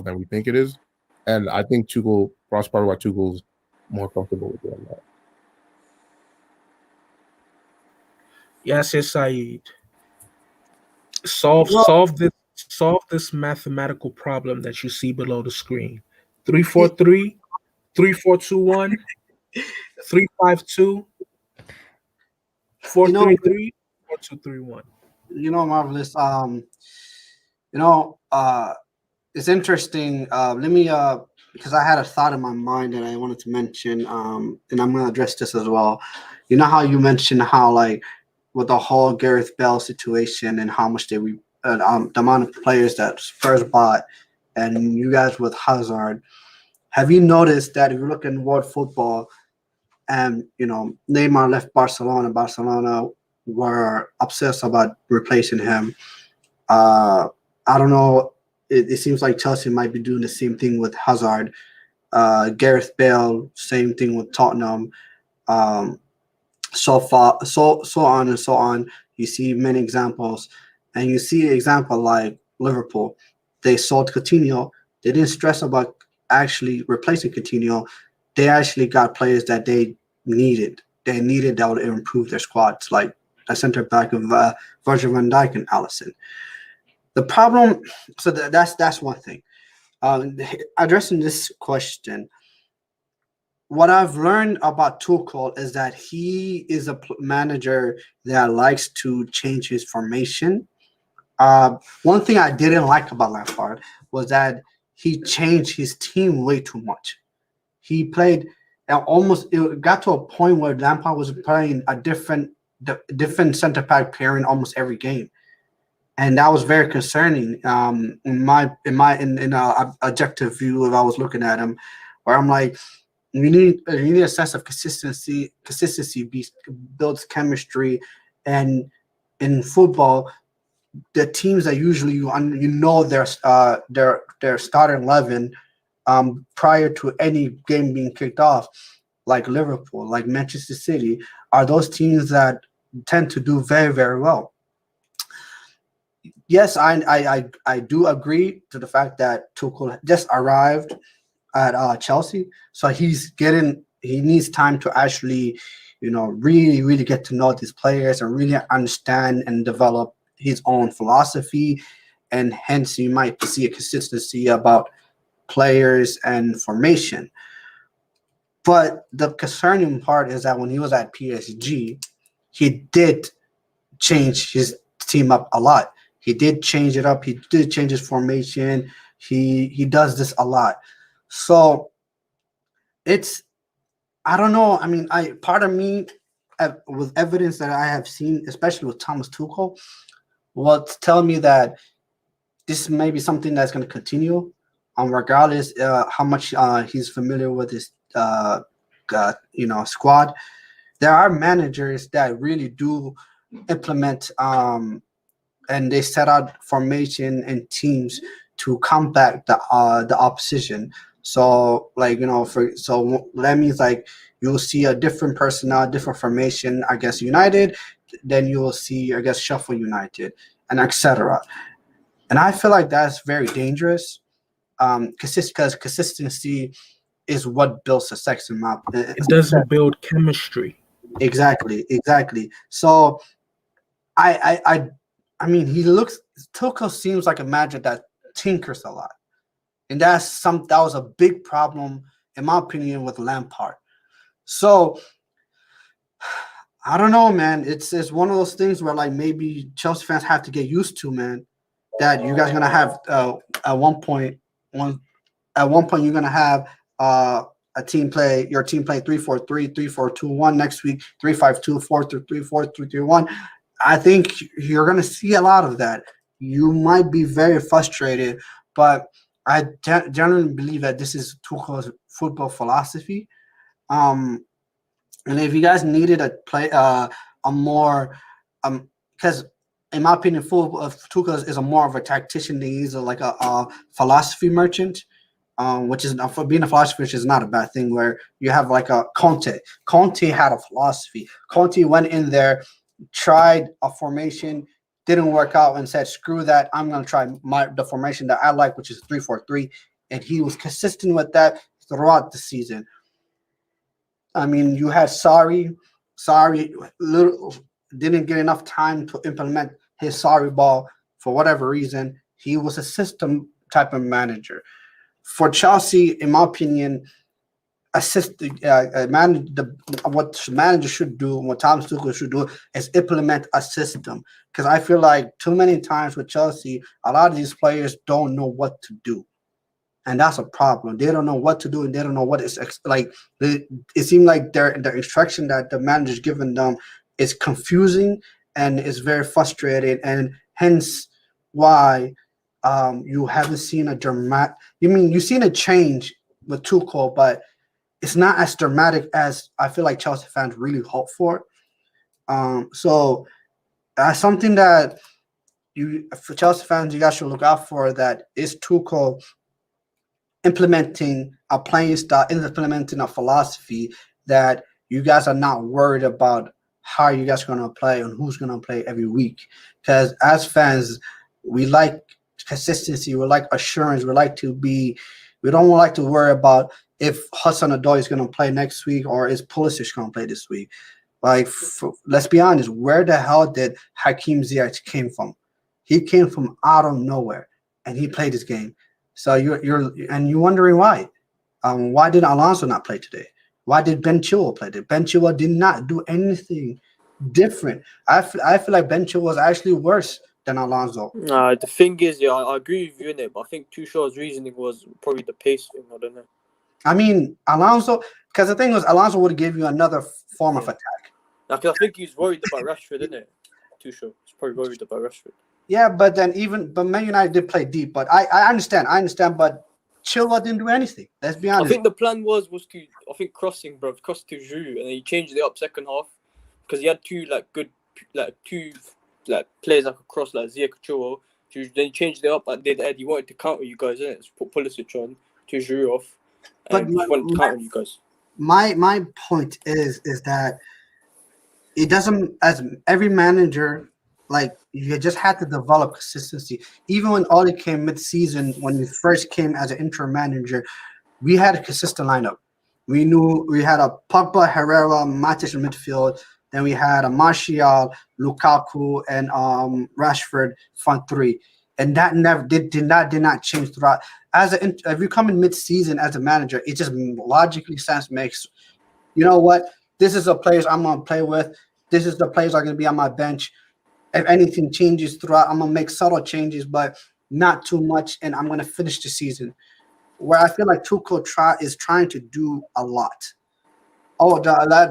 than we think it is. And I think Tuchel, that's part of why Tuchel's more comfortable with doing that. Yes, Saeed. Solve this mathematical problem that you see below the screen. 3-4-3, 3-4-2-1, 3-5-2, 4-3-3, 4-2-3-1. Marvelous. It's interesting. Let me because I had a thought in my mind that I wanted to mention, and I'm going to address this as well. You know how you mentioned how with the whole Gareth Bale situation and how much the amount of players that Spurs bought, and you guys with Hazard. Have you noticed that if you look in world football, and Neymar left Barcelona were obsessed about replacing him. I don't know. It seems like Chelsea might be doing the same thing with Hazard. Gareth Bale, same thing with Tottenham. So on and so on. You see many examples, and you see an example like Liverpool. They sold Coutinho. They didn't stress about actually replacing Coutinho. They actually got players that they needed. They needed that would improve their squads, like a center back of Virgil van Dijk and Alisson. The problem, so that's one thing. Addressing this question, what I've learned about Tuchel is that he is a manager that likes to change his formation. One thing I didn't like about Lampard was that he changed his team way too much. He played it got to a point where Lampard was playing a different center back pairing almost every game, and that was very concerning. In a objective view, if I was looking at him, where I'm like, you need a sense of consistency. Consistency builds chemistry, and in football, the teams that usually their starting 11 prior to any game being kicked off, like Liverpool, like Manchester City, are those teams that tend to do very, very well. Yes, I do agree to the fact that Tuchel just arrived at Chelsea, so he needs time to actually, really, really get to know these players and really understand and develop his own philosophy, and hence you might see a consistency about players and formation. But the concerning part is that when he was at PSG, he did change his team up a lot. He did change it up. He did change his formation. He does this a lot. So I don't know. I mean, part of me, with evidence that I have seen, especially with Thomas Tuchel, will tell me that this may be something that's going to continue, regardless how much he's familiar with his squad. There are managers that really do implement and they set out formation and teams to combat the opposition. So that means you'll see a different personnel, different formation against United, then you will see against Sheffield United, and etc. And I feel like that's very dangerous because consistency is what builds success in my. It doesn't build chemistry. Exactly. So I mean, Tuchel seems like a manager that tinkers a lot, and that was a big problem in my opinion with Lampard. So I don't know, man. It's one of those things where like maybe Chelsea fans have to get used to, man. That you guys are gonna have at one point you're gonna have your team play 3-4-3, 3-4-2-1 next week, 3-5-2, 4-3-3, 4-3-3-1. I think you're gonna see a lot of that. You might be very frustrated, but I generally believe that this is Tuchel's football philosophy. And if you guys needed a play, a more, because in my opinion, Tuchel is a more of a tactician. He's like a philosophy merchant, which is for being a philosopher, which is not a bad thing. Where you have like a Conte. Conte had a philosophy. Conte went in there, tried a formation, didn't work out, and said, "Screw that! I'm gonna try the formation that I like, which is 3-4-3." And he was consistent with that throughout the season. I mean, you had Sarri didn't get enough time to implement his Sarri ball for whatever reason. He was a system type of manager. For Chelsea, in my opinion, what the manager should do, what Thomas Tuchel should do, is implement a system. Because I feel like too many times with Chelsea, a lot of these players don't know what to do. And that's a problem. They don't know what to do, and they don't know what it's like. It seems like their instruction that the manager's given them is confusing and is very frustrating, and hence why you haven't seen a dramatic. You've seen a change with Tuchel, but it's not as dramatic as I feel like Chelsea fans really hope for. So that's something that for Chelsea fans, you guys should look out for. That is Tuchel implementing a playing style, implementing a philosophy that you guys are not worried about how you guys are going to play and who's going to play every week. Because as fans, we like consistency, we like assurance, we don't like to worry about if Hudson-Odoi is going to play next week or is Pulisic going to play this week. Like, let's be honest, where the hell did Hakim Ziyech came from? He came from out of nowhere, and he played his game. So you're wondering why. Why did Alonso not play today? Why did Ben Chilwell play today? Ben Chilwell did not do anything different. I feel like Ben Chilwell was actually worse than Alonso. Nah, the thing is, yeah, I agree with you in it, but I think Tuchel's reasoning was probably the pace thing. I don't know. I mean, Alonso, because the thing was, Alonso would give you another form of attack. Like, I think he's worried about Rashford, isn't it? Tuchel. He's probably worried about Rashford. Yeah, but Man United did play deep, but I understand, but Chilwell didn't do anything. Let's be honest. I think the plan was to crossing, bro, cross to Giroud, and then he changed it up second half because he had two players that could cross like Ziyech, Chilwell. Then he changed it up and did Ed. He wanted to counter you guys, innit? Put Pulisic on to Giroud off, and he wanted to counter you guys. My point is that it doesn't, as every manager. Like, you just had to develop consistency. Even when Ole came mid-season, when we first came as an interim manager, we had a consistent lineup. We knew we had a Pogba, Herrera, Matic in midfield. Then we had a Martial, Lukaku, and Rashford front three. And that did not change throughout. If you come in mid-season as a manager, it just logically makes. You know what? This is the players I'm gonna play with. This is the players that are gonna be on my bench. If anything changes throughout, I'm going to make subtle changes, but not too much, and I'm going to finish the season. Where I feel like Tuchel is trying to do a lot.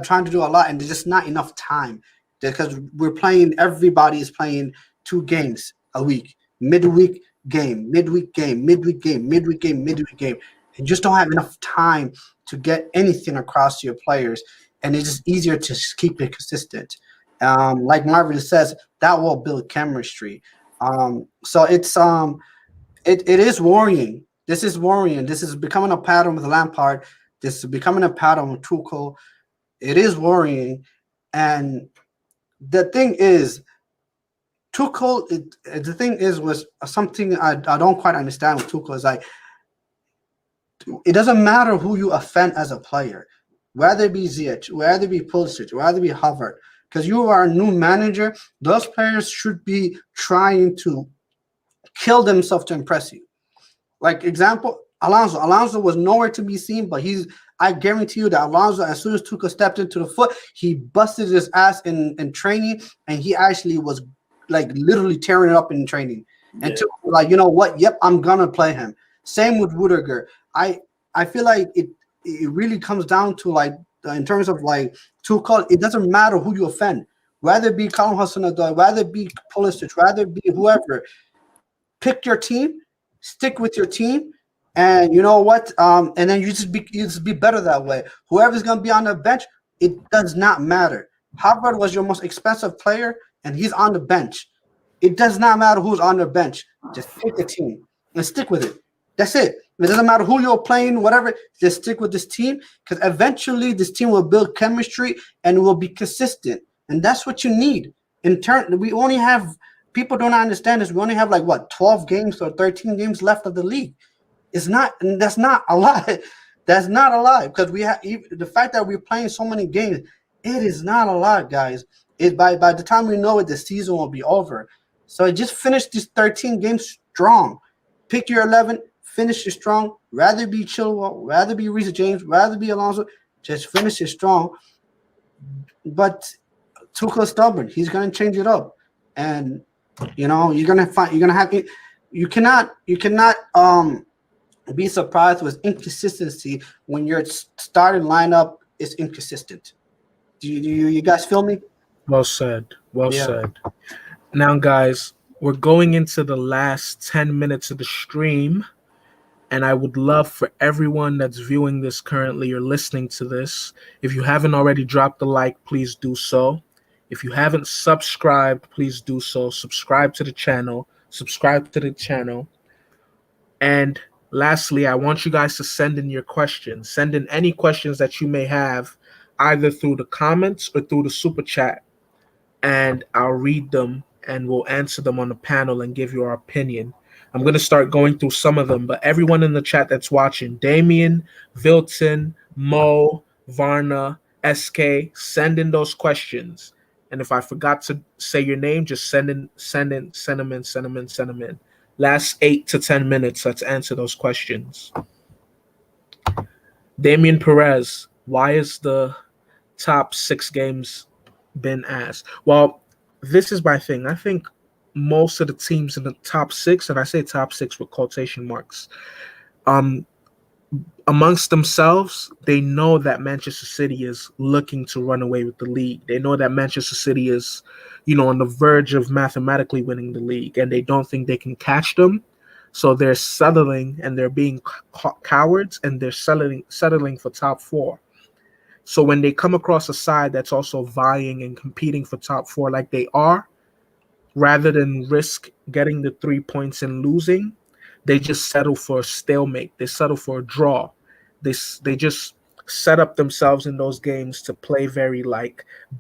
Trying to do a lot, and there's just not enough time. Because everybody is playing 2 games a week. Midweek game. You just don't have enough time to get anything across to your players, and it's just easier to just keep it consistent. Like Marvin says, that will build chemistry. So it's it is worrying. This is worrying. This is becoming a pattern with Lampard. This is becoming a pattern with Tuchel. It is worrying. And the thing is, Tuchel. The thing is, was something I don't quite understand with Tuchel is like, it doesn't matter who you offend as a player, whether it be Ziyech, whether it be Pulisic, whether it be Havertz, because you are a new manager. Those players should be trying to kill themselves to impress you. Like example, Alonso. Alonso was nowhere to be seen, but I guarantee you that Alonso, as soon as Tuchel stepped into the foot, he busted his ass in training, and he actually was like literally tearing it up in training. And Tuchel was like, you know what? Yep, I'm gonna play him. Same with Rudiger. I feel like it really comes down to like in terms of like Tuchel, it doesn't matter who you offend, whether it be Callum Hudson-Odoi, whether it be Pulisic, whether it be whoever. Pick your team, stick with your team, and you know what? And then you just be better that way. Whoever's gonna be on the bench, it does not matter. Havertz was your most expensive player, and he's on the bench. It does not matter who's on the bench. Just pick the team and stick with it. That's it. It doesn't matter who you're playing, whatever. Just stick with this team, because eventually this team will build chemistry and will be consistent. And that's what you need. In turn, we only have. People don't understand this. We only have like 12 games or 13 games left of the league. It's not, and that's not a lot. That's not a lot, because we have the fact that we're playing so many games. It is not a lot, guys. It by the time we know it, the season will be over. So just finish these 13 games strong. Pick your 11, finish it strong. Rather be Chilwell, rather be Reece James, rather be Alonso. Just finish it strong. But Tuchel's stubborn. He's gonna change it up, and you cannot be surprised with inconsistency when your starting lineup is inconsistent. Do you guys feel me? Well said. Well said. Now, guys, we're going into the last 10 minutes of the stream, and I would love for everyone that's viewing this currently or listening to this, if you haven't already dropped a like, please do so. If you haven't subscribed, please do so. Subscribe to the channel. And lastly, I want you guys to send in your questions. Send in any questions that you may have, either through the comments or through the super chat. And I'll read them and we'll answer them on the panel and give you our opinion. I'm going to start going through some of them, but everyone in the chat that's watching, Damien, Vilton, Mo, Varna, SK, send in those questions. And if I forgot to say your name, just send them in. Last 8 to 10 minutes, let's answer those questions. Damien Perez, why is the top 6 games been asked? Well, this is my thing. I think most of the teams in the top 6, and I say top 6 with quotation marks, amongst themselves, they know that Manchester City is looking to run away with the league. They know that Manchester City is, on the verge of mathematically winning the league, and they don't think they can catch them. So they're settling, and they're being cowards, and they're settling for top 4. So when they come across a side that's also vying and competing for top 4 like they are, rather than risk getting the 3 points and losing, they just settle for a stalemate. They settle for a draw. They just set up themselves in those games to play very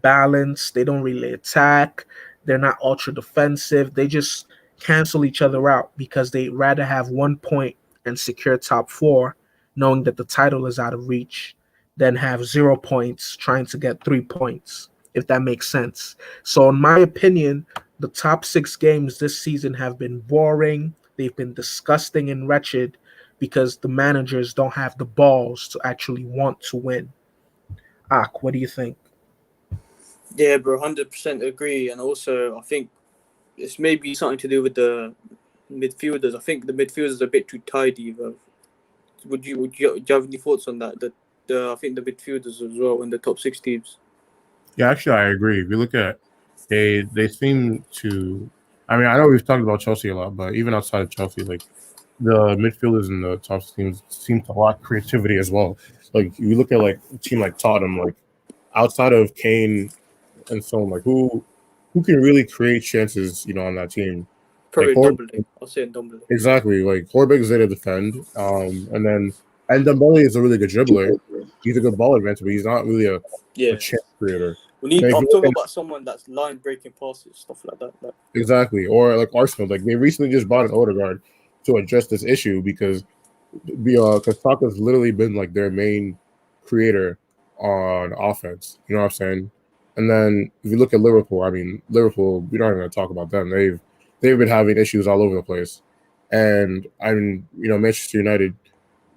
balanced. They don't really attack. They're not ultra defensive. They just cancel each other out because they'd rather have 1 point and secure top 4, knowing that the title is out of reach, than have 0 points trying to get 3 points, if that makes sense. So in my opinion, the top 6 games this season have been boring. They've been disgusting and wretched because the managers don't have the balls to actually want to win. Ak, what do you think? Yeah, bro, 100% agree. And also, I think it's maybe something to do with the midfielders. I think the midfielders are a bit too tidy, bro. Would you have any thoughts on that? I think the midfielders as well in the top 6 teams. Yeah, actually, I agree. If you look at they seem to. I mean, I know we've talked about Chelsea a lot, but even outside of Chelsea, the midfielders in the top teams seem to lack creativity as well. You look at a team like Tottenham, outside of Kane and so on, who can really create chances, on that team? Probably Ndombele. I'll say Ndombele. Exactly. Horbeck is there to defend, and Ndombele is a really good dribbler. He's a good ball advancer, but he's not really a chance creator. I'm talking about someone that's line breaking passes, stuff like that. Exactly. Or Arsenal, they recently just bought an Odegaard to address this issue because because Saka's literally been like their main creator on offense. You know what I'm saying? And then if you look at Liverpool, I mean, Liverpool, we're not even going to talk about them. They've been having issues all over the place. And I mean, Manchester United,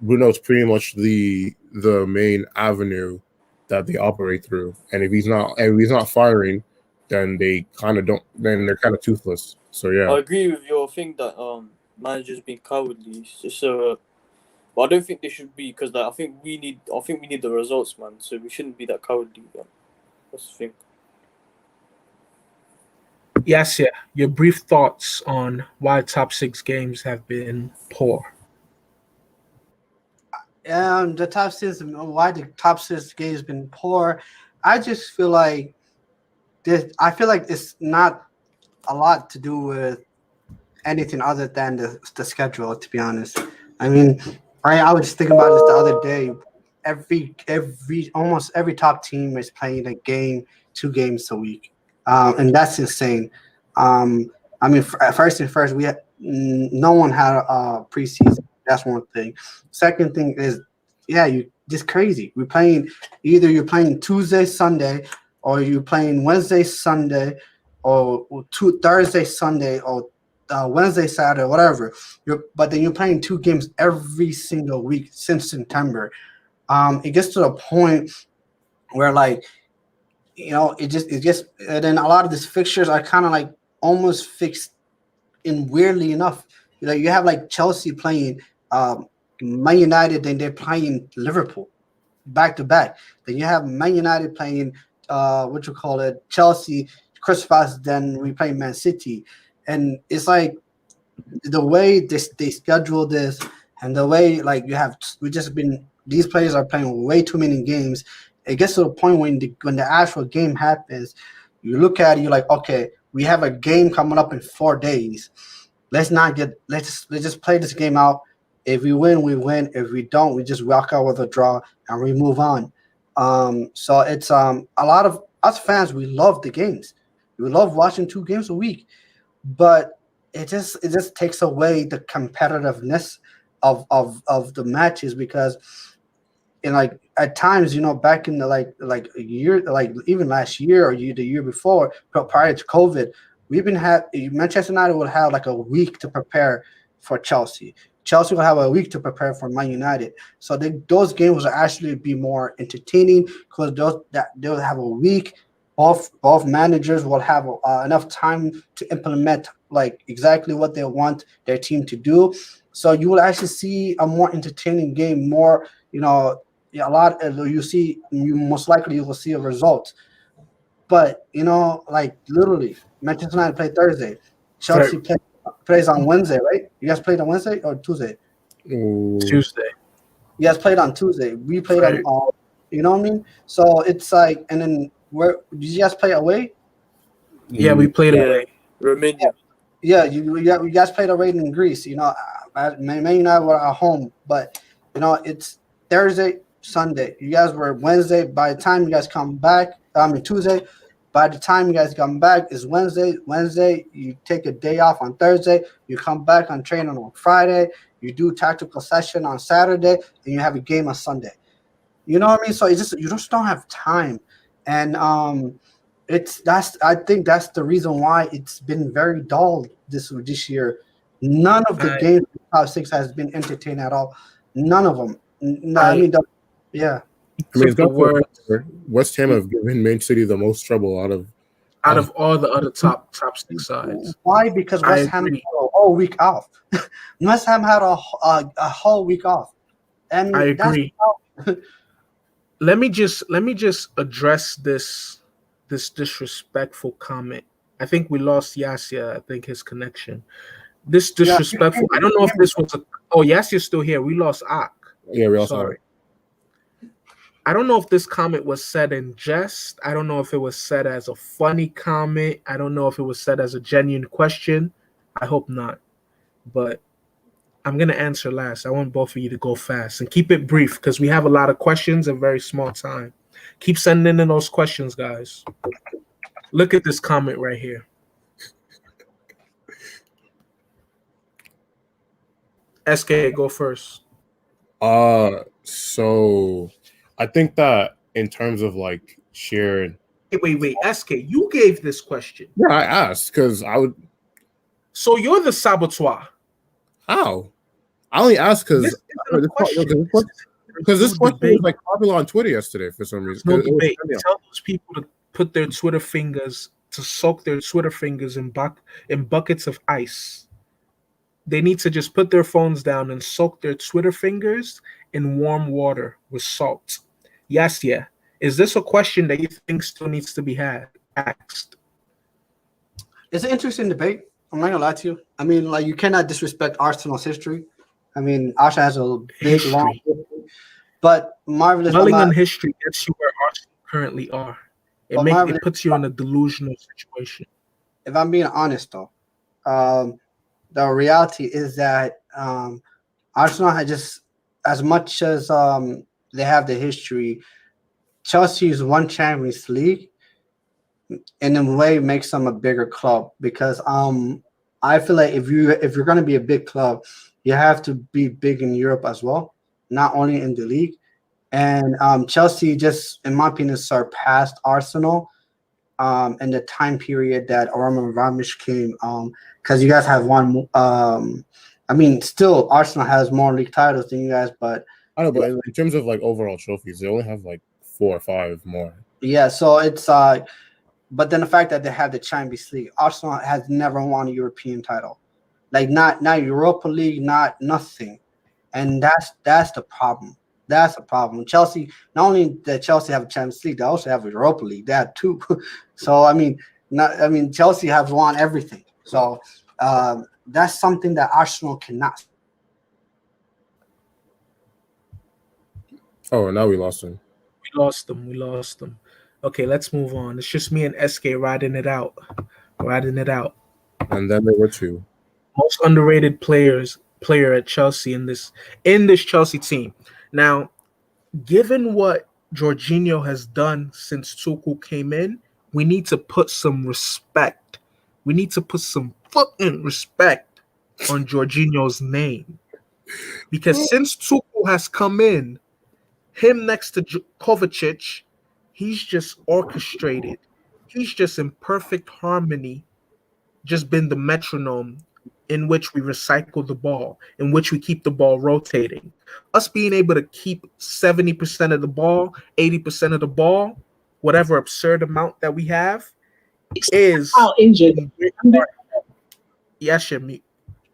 Bruno's pretty much the main avenue that they operate through. And if he's not firing, then they kind of don't. Then they're kind of toothless. So yeah. I agree with your thing that managers being cowardly. It's just but I don't think they should be, because I think we need the results, man. So we shouldn't be that cowardly. Man. That's the thing. Yes, yeah. Your brief thoughts on why top 6 games have been poor. The top 6, why the top 6 games been poor. I just feel like this. I feel like it's not a lot to do with anything other than the schedule. To be honest, I mean, I was just thinking about this the other day. Almost every top team is playing a game, 2 games a week, and that's insane. I mean, first, we had no one had a preseason. That's one thing. Second thing is, you just crazy. You're playing Tuesday, Sunday, or you're playing Wednesday, Sunday, or Thursday, Sunday, or Wednesday, Saturday, whatever. But then you're playing 2 games every single week since September. It gets to the point where, like, it just and then a lot of these fixtures are kind of like almost fixed in weirdly enough. Like, you have like Chelsea playing Man United, then they're playing Liverpool back to back. Then you have Man United playing Chelsea, Christmas, then we play Man City. And it's like the way they schedule this, and the way, like, these players are playing way too many games. It gets to a point when the actual game happens, you look at it, you're like, okay, we have a game coming up in 4 days. Let's just play this game out. If we win, we win. If we don't, we just walk out with a draw and we move on. So it's a lot of us fans, we love the games. We love watching 2 games a week, but it just takes away the competitiveness of the matches, because like at times, back in the like a year, like even last year or the year before, prior to COVID, Manchester United would have like a week to prepare for Chelsea. Chelsea will have a week to prepare for Man United. So those games will actually be more entertaining, because they'll have a week. Both managers will have enough time to implement like exactly what they want their team to do. So you will actually see a more entertaining game, more, a lot. You most likely will see a result. But like literally, Manchester United play Thursday. Chelsea plays on Wednesday, right? You guys played on Wednesday or Tuesday? Tuesday. You guys played on Tuesday. We played on, you know what I mean? So it's like, and then did you guys play away? Yeah, we played away. Romania. Yeah, you guys played away in Greece. Man United were at home, but it's Thursday, Sunday. You guys were Wednesday. By the time you guys come back, Tuesday. By the time you guys come back is Wednesday. Wednesday, you take a day off on Thursday. You come back on training on Friday. You do tactical session on Saturday, and you have a game on Sunday. You know what I mean? So you just don't have time, and I think that's the reason why it's been very dull this year. None of the games in the top 6 has been entertaining at all. None of them. Yeah. I mean, West Ham have given Man City the most trouble out of all the other top 6 sides. Why? Because West Ham had a whole week off. West Ham had a whole week off, and I agree. Let me just address this disrespectful comment. I think we lost Yasia. I think his connection. This disrespectful. I don't know if this was Yasia's still here. We lost Ak. Yeah, we also. Sorry. I don't know if this comment was said in jest. I don't know if it was said as a funny comment. I don't know if it was said as a genuine question. I hope not. But I'm going to answer last. I want both of you to go fast and keep it brief, because we have a lot of questions in very small time. Keep sending in those questions, guys. Look at this comment right here. SK, go first. So I think that in terms of like sheer, Wait, SK, you gave this question. yeah, I asked because I would. So you're the saboteur. How? I only asked This because isn't a question. this No question was debate. like popular on Twitter yesterday for some reason. No It was debate. trending. Tell those people to put their Twitter fingers, to soak their Twitter fingers in buckets of ice. They need to just put their phones down and soak their Twitter fingers in warm water with salt. Yes, yeah. Is this a question that you think still needs to be asked? It's an interesting debate. I'm not gonna lie to you. I mean, like you cannot disrespect Arsenal's history. I mean, Arsenal has a big, long history. But Marvelous, Dwelling on history gets you where Arsenal currently are. It puts you in a delusional situation. if I'm being honest though, the reality is that Arsenal had just as much as they have the history. Chelsea's won Champions League, in a way, makes them a bigger club because I feel like if you're going to be a big club, you have to be big in Europe as well, not only in the league. And Chelsea just, in my opinion, surpassed Arsenal in the time period that Roman Abramovich came. Because you guys have one. I mean, still Arsenal has more league titles than you guys, but I know, but in terms of like overall trophies, they only have like 4 or 5 more. yeah. So it's but then the fact that they have the Champions League, Arsenal has never won a European title, like not Europa League, not nothing, and that's the problem. That's the problem. Chelsea, not only that Chelsea have a Champions League, they also have a Europa League. They have 2. So I mean, Chelsea has won everything. So that's something that Arsenal cannot. Oh, now we lost him. We lost them. Okay, let's move on. It's just me and SK riding it out. And then there were 2. Most underrated player at Chelsea in this Chelsea team. Now, given what Jorginho has done since Tuchel came in, we need to put some respect. We need to put some fucking respect on Jorginho's name. Because since Tuchel has come in, him next to Kovacic, he's just orchestrated. He's just in perfect harmony, just been the metronome in which we recycle the ball, in which we keep the ball rotating. Us being able to keep 70% of the ball, 80% of the ball, whatever absurd amount that we have, is injured. Yes,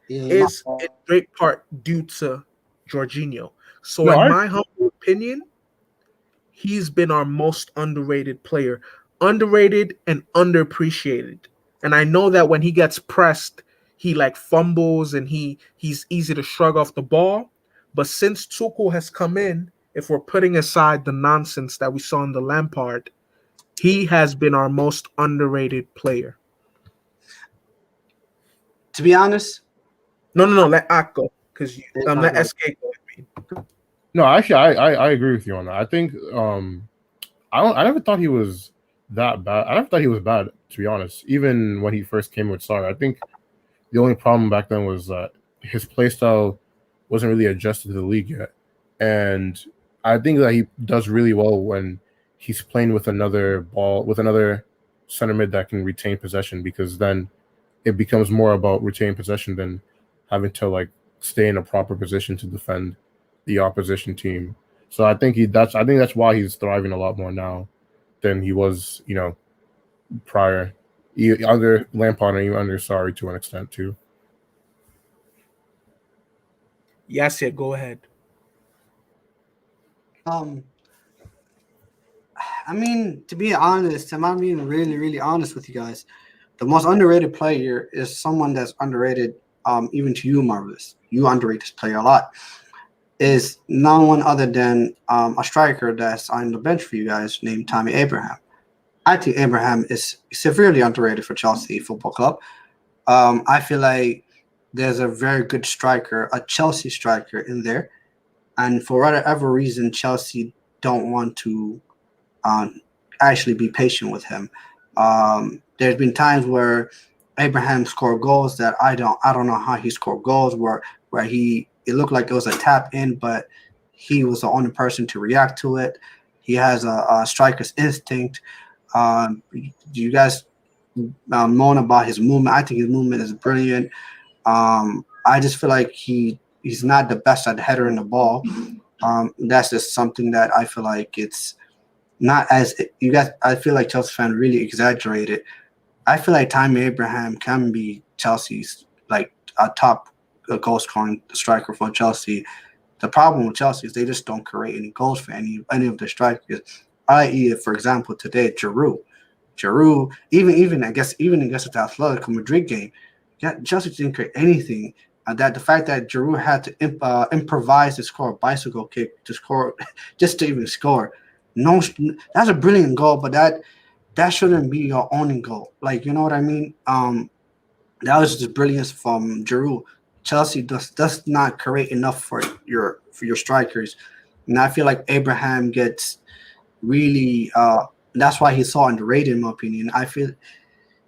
is in great part due to Jorginho. So in my humble opinion, he's been our most underrated player. Underrated and underappreciated. And I know that when he gets pressed, he like fumbles and he's easy to shrug off the ball. But since Tuchel has come in, if we're putting aside the nonsense that we saw in the Lampard, he has been our most underrated player. To be honest, no, let Ak go because let SK go. No, actually, I agree with you on that. I think I never thought he was that bad. I never thought he was bad, to be honest. Even when he first came with Sarri, I think the only problem back then was that his play style wasn't really adjusted to the league yet. And I think that he does really well when he's playing with another center mid that can retain possession, because then it becomes more about retaining possession than having to like stay in a proper position to defend the opposition team. So I think that's why he's thriving a lot more now than he was, prior, under Lampard and even under Sarri to an extent too. Yes, yeah, go ahead. I mean, to be honest, am I being really, really honest with you guys? The most underrated player is someone that's underrated, even to you, Marvelous. You underrate this player a lot. Is no one other than a striker that's on the bench for you guys named Tammy Abraham. I think Abraham is severely underrated for Chelsea Football Club. I feel like there's a very good striker, a Chelsea striker in there. And for whatever reason, Chelsea don't want to actually be patient with him. There's been times where Abraham scored goals that I don't know how he scored goals where it looked like it was a tap in, but he was the only person to react to it. He has a striker's instinct. You guys moan about his movement. I think his movement is brilliant. I just feel like he's not the best at headering the ball. That's just something that I feel like it's not as you guys. I feel like Chelsea fans really exaggerated. I feel like Tammy Abraham can be Chelsea's like a top goal scoring striker for Chelsea. The problem with Chelsea is they just don't create any goals for any of the strikers. I.e., for example, today Giroud, even against the Atletico Madrid game, Chelsea didn't create anything. That the fact that Giroud had to improvise to score a bicycle kick to score, just to even score, no, that's a brilliant goal, but that shouldn't be your only goal. Like, you know what I mean? That was just brilliance from Giroud. Chelsea does not create enough for your strikers, and I feel like Abraham gets really. That's why he's so underrated, in my opinion. I feel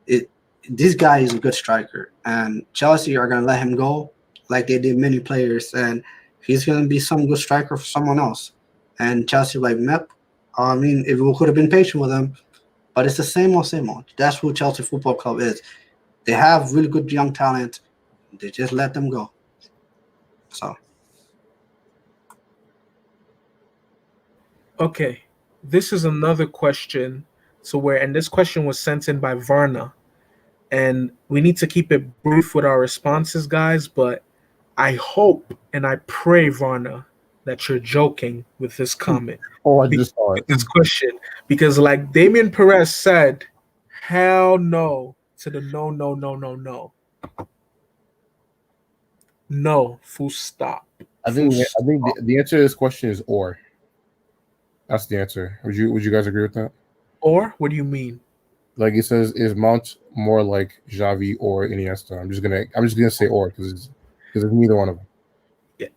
it. This guy is a good striker, and Chelsea are gonna let him go, like they did many players, and he's gonna be some good striker for someone else. And Chelsea like, mep. I mean, if we could have been patient with him, but it's the same old, same old. That's who Chelsea Football Club is. They have really good young talent. They just let them go. So. Okay, this is another question. And this question was sent in by Varna. And we need to keep it brief with our responses, guys, but I hope and I pray, Varna, that you're joking with this comment. Oh, I just saw it. This question. Because like Damian Perez said, hell no to the no. No, full stop. I think the answer to this question is or. That's the answer. Would you guys agree with that? Or what do you mean? Like it says, is Mount more like Xavi or Iniesta? I'm just gonna say or because it's neither one of them.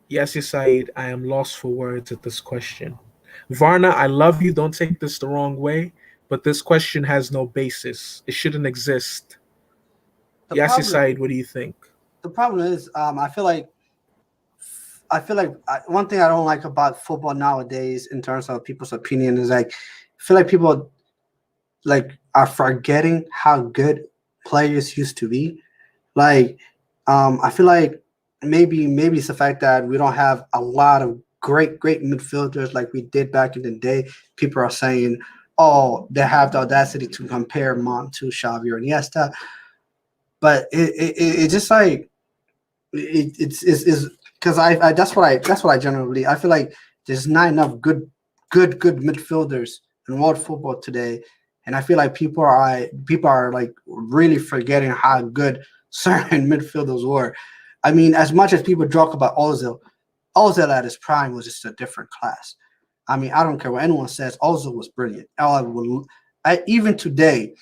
Yes, Said, I am lost for words at this question. Varna, I love you. Don't take this the wrong way, but this question has no basis. It shouldn't exist. Yes, Said, what do you think? The problem is, I feel like one thing I don't like about football nowadays, in terms of people's opinion, is like I feel like people like are forgetting how good players used to be. Like, I feel like maybe it's the fact that we don't have a lot of great midfielders like we did back in the day. People are saying, oh, they have the audacity to compare Mount to Xavi or Iniesta, but it just like it's because that's what I generally believe. I feel like there's not enough good midfielders in world football today. And I feel like people are like really forgetting how good certain midfielders were. I mean, as much as people joke about Ozil at his prime was just a different class. I mean, I don't care what anyone says. Ozil was brilliant. Even today,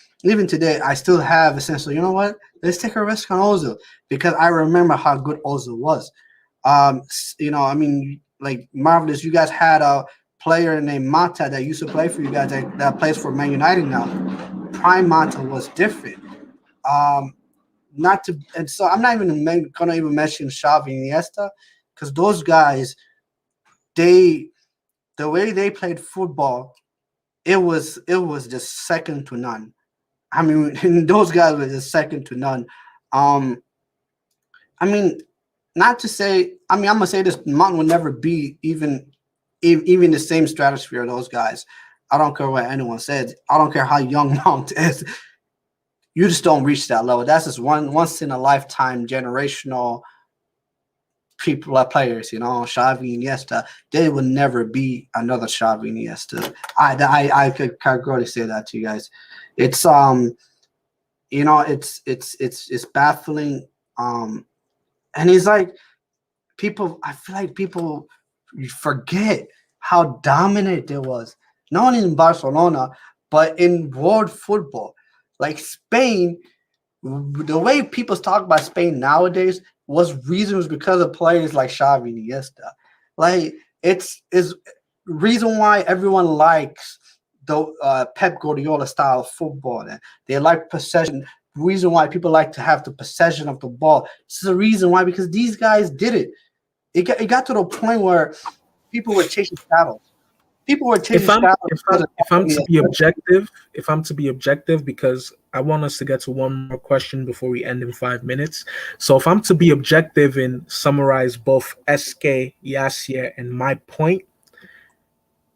I still have a sense of, you know what? Let's take a risk on Ozil because I remember how good Ozil was. You know, I mean, like Marvelous, you guys had a player named Mata that used to play for you guys that plays for Man United now. Prime Mata was different. And so I'm not even gonna even mention Xavi and Iniesta because those guys, the way they played football, it was just second to none. I mean, those guys were just second to none. I mean, not to say. I mean, I'm gonna say this: Mount will never be even the same stratosphere of those guys. I don't care what anyone says. I don't care how young Mount is. You just don't reach that level. That's just once in a lifetime generational players. You know, Xavi, Iniesta. They will never be another Xavi, Iniesta. I could categorically say that to you guys. It's you know, it's baffling. And it's like people. I feel like people forget how dominant it was, not only in Barcelona but in world football. Like Spain, the way people talk about Spain nowadays was because of players like Xavi and Iniesta. Like it's reason why everyone likes the Pep Guardiola style of football. They like possession. Reason why people like to have the possession of the ball. This is the reason why, because these guys did it. It got to the point where people were chasing shadows. People were chasing If I'm shadows. if I'm because of if I'm to be Anthony. objective, because I want us to get to one more question before we end in 5 minutes. So if I'm to be objective and summarize both SK, Yasir, and my point,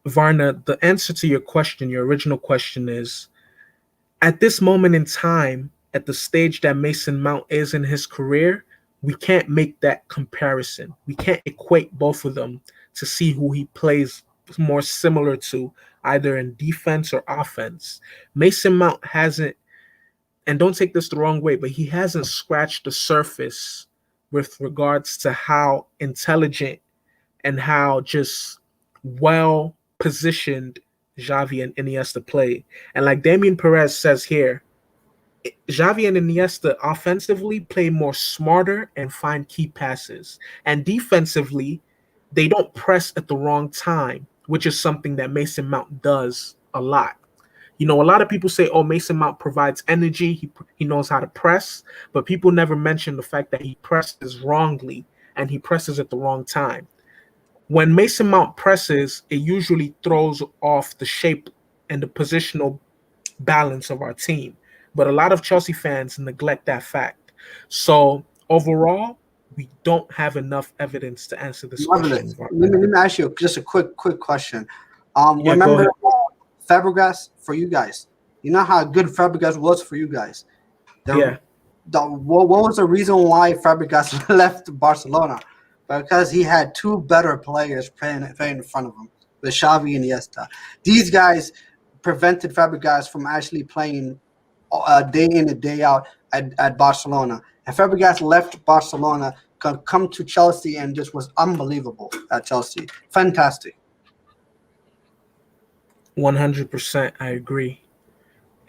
Varna, the answer to your question, your original question is, at this moment in time, at the stage that Mason Mount is in his career, we can't make that comparison. We can't equate both of them to see who he plays more similar to, either in defense or offense. Mason Mount hasn't, and don't take this the wrong way, but he hasn't scratched the surface with regards to how intelligent and how just well positioned Xavi and Iniesta play. And like Damien Perez says here, Xavi and Iniesta offensively play more smarter and find key passes. And defensively, they don't press at the wrong time, which is something that Mason Mount does a lot. You know, a lot of people say, oh, Mason Mount provides energy. He knows how to press, but people never mention the fact that he presses wrongly and he presses at the wrong time. When Mason Mount presses, it usually throws off the shape and the positional balance of our team. But a lot of Chelsea fans neglect that fact. So overall, we don't have enough evidence to answer this Marvelous. question. Let me ask you just a quick question. Yeah, Remember go Fabregas for you guys? You know how good Fabregas was for you guys. Yeah. What was the reason why Fabregas left Barcelona? Because he had two better players playing in front of him, with Xavi and Iniesta. These guys prevented Fabregas from actually playing day in and day out at Barcelona. And Fabregas left Barcelona, come to Chelsea, and just was unbelievable at Chelsea. Fantastic. 100%, I agree.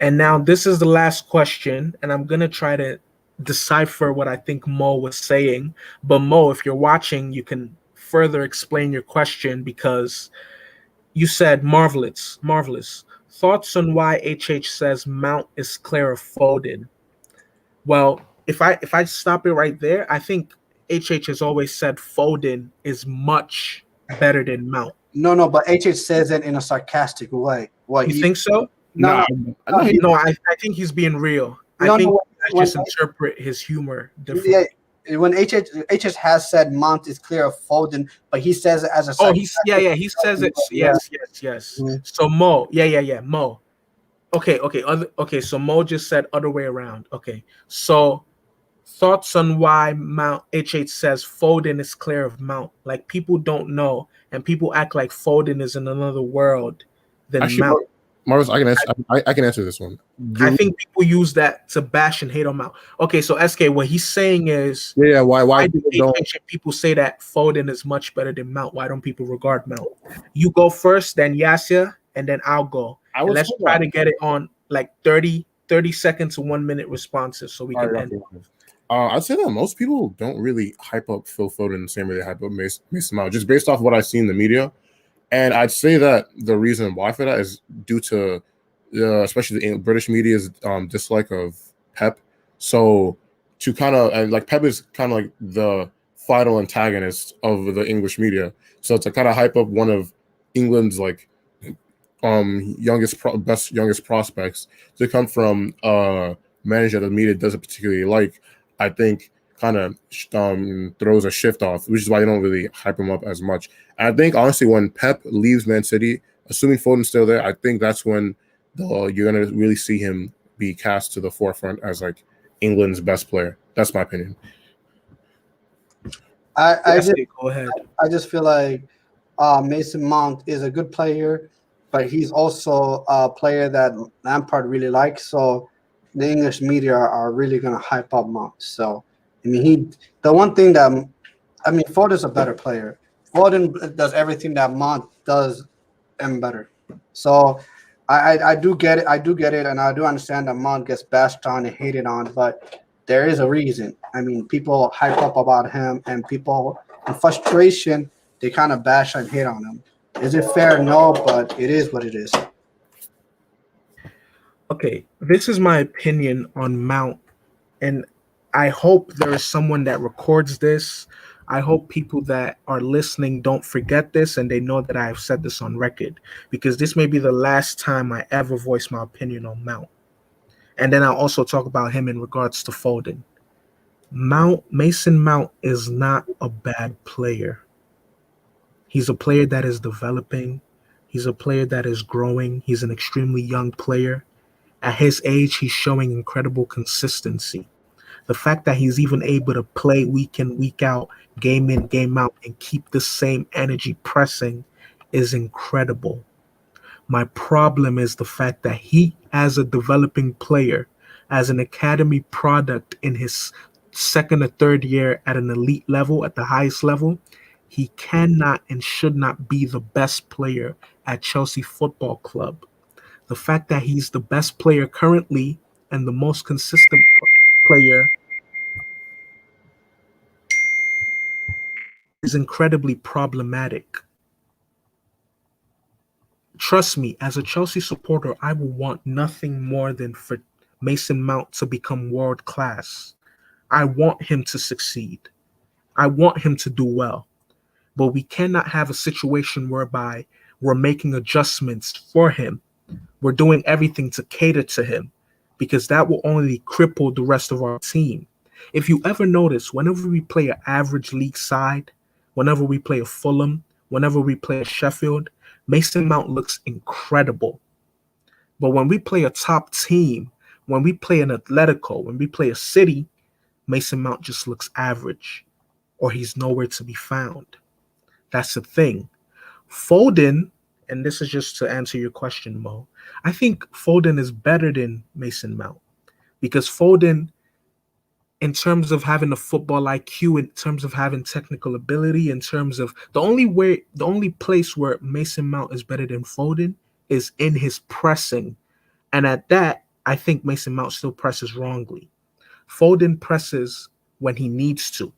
And now this is the last question, and I'm going to try to decipher what I think Mo was saying. But Mo, if you're watching, you can further explain your question, because you said marvelous. Thoughts on why HH says Mount is clear of Foden? Well, if I stop it right there, I think HH has always said Foden is much better than Mount. No, but HH says it in a sarcastic way. You think so? No, No, I think he's being real. I think I when- just interpret his humor differently. Yeah, when HH has said Mount is clear of Foden, but he says it as a Oh, he says it. Yes. Mhm. So Mo, Mo. Okay. So Mo just said other way around. Okay. So thoughts on why Mount HH says Foden is clear of Mount? Like, people don't know, and people act like Foden is in another world than Actually, Mount. Marcus, I can answer this one. I think people use that to bash and hate on Mount. Okay, so SK, what he's saying is, Why do people don't? people say that Foden is much better than Mount? Why don't people regard Mount? You go first, then Yasir, and then I'll go. I And would let's say try that. to get it on like 30 seconds to 1 minute responses so we can end. I'd say that most people don't really hype up Phil Foden the same way they hype up Mason Mount, just based off what I see in the media. And I'd say that the reason why for that is due to, especially the British media's dislike of Pep. So to kind of, and like Pep is kind of like the final antagonist of the English media. So to kind of hype up one of England's like youngest prospects to come from a manager that the media doesn't particularly like, I think kind of throws a shift off, which is why they don't really hype him up as much. And I think honestly, when Pep leaves Man City, assuming Foden's still there, I think that's when you're gonna really see him be cast to the forefront as like England's best player. That's my opinion. I Go ahead. just feel like Mason Mount is a good player, but he's also a player that Lampard really likes. So the English media are really going to hype up Mount. So, I mean, Foden's a better player. Foden does everything that Mount does and better. So I do get it. And I do understand that Mount gets bashed on and hated on, but there is a reason. I mean, people hype up about him, and people in frustration, they kind of bash and hate on him. Is it fair? No, but it is what it is. Okay, this is my opinion on Mount, and I hope there is someone that records this. I hope people that are listening don't forget this and they know that I have said this on record, because this may be the last time I ever voice my opinion on Mount. And then I'll also talk about him in regards to Foden. Mason Mount is not a bad player. He's a player that is developing. He's a player that is growing. He's an extremely young player. At his age, he's showing incredible consistency. The fact that he's even able to play week in, week out, game in, game out, and keep the same energy pressing is incredible. My problem is the fact that he, as a developing player, as an academy product in his second or third year at an elite level, at the highest level, he cannot and should not be the best player at Chelsea Football Club. The fact that he's the best player currently and the most consistent player is incredibly problematic. Trust me, as a Chelsea supporter, I will want nothing more than for Mason Mount to become world class. I want him to succeed. I want him to do well. But we cannot have a situation whereby we're making adjustments for him. We're doing everything to cater to him, because that will only cripple the rest of our team. If you ever notice, whenever we play an average league side, whenever we play a Fulham, whenever we play a Sheffield, Mason Mount looks incredible. But when we play a top team, when we play an Atletico, when we play a City, Mason Mount just looks average, or he's nowhere to be found. That's the thing. Foden, and this is just to answer your question, Mo, I think Foden is better than Mason Mount, because Foden, in terms of having a football IQ, in terms of having technical ability, in terms of the only place where Mason Mount is better than Foden is in his pressing. And at that, I think Mason Mount still presses wrongly. Foden presses when he needs to.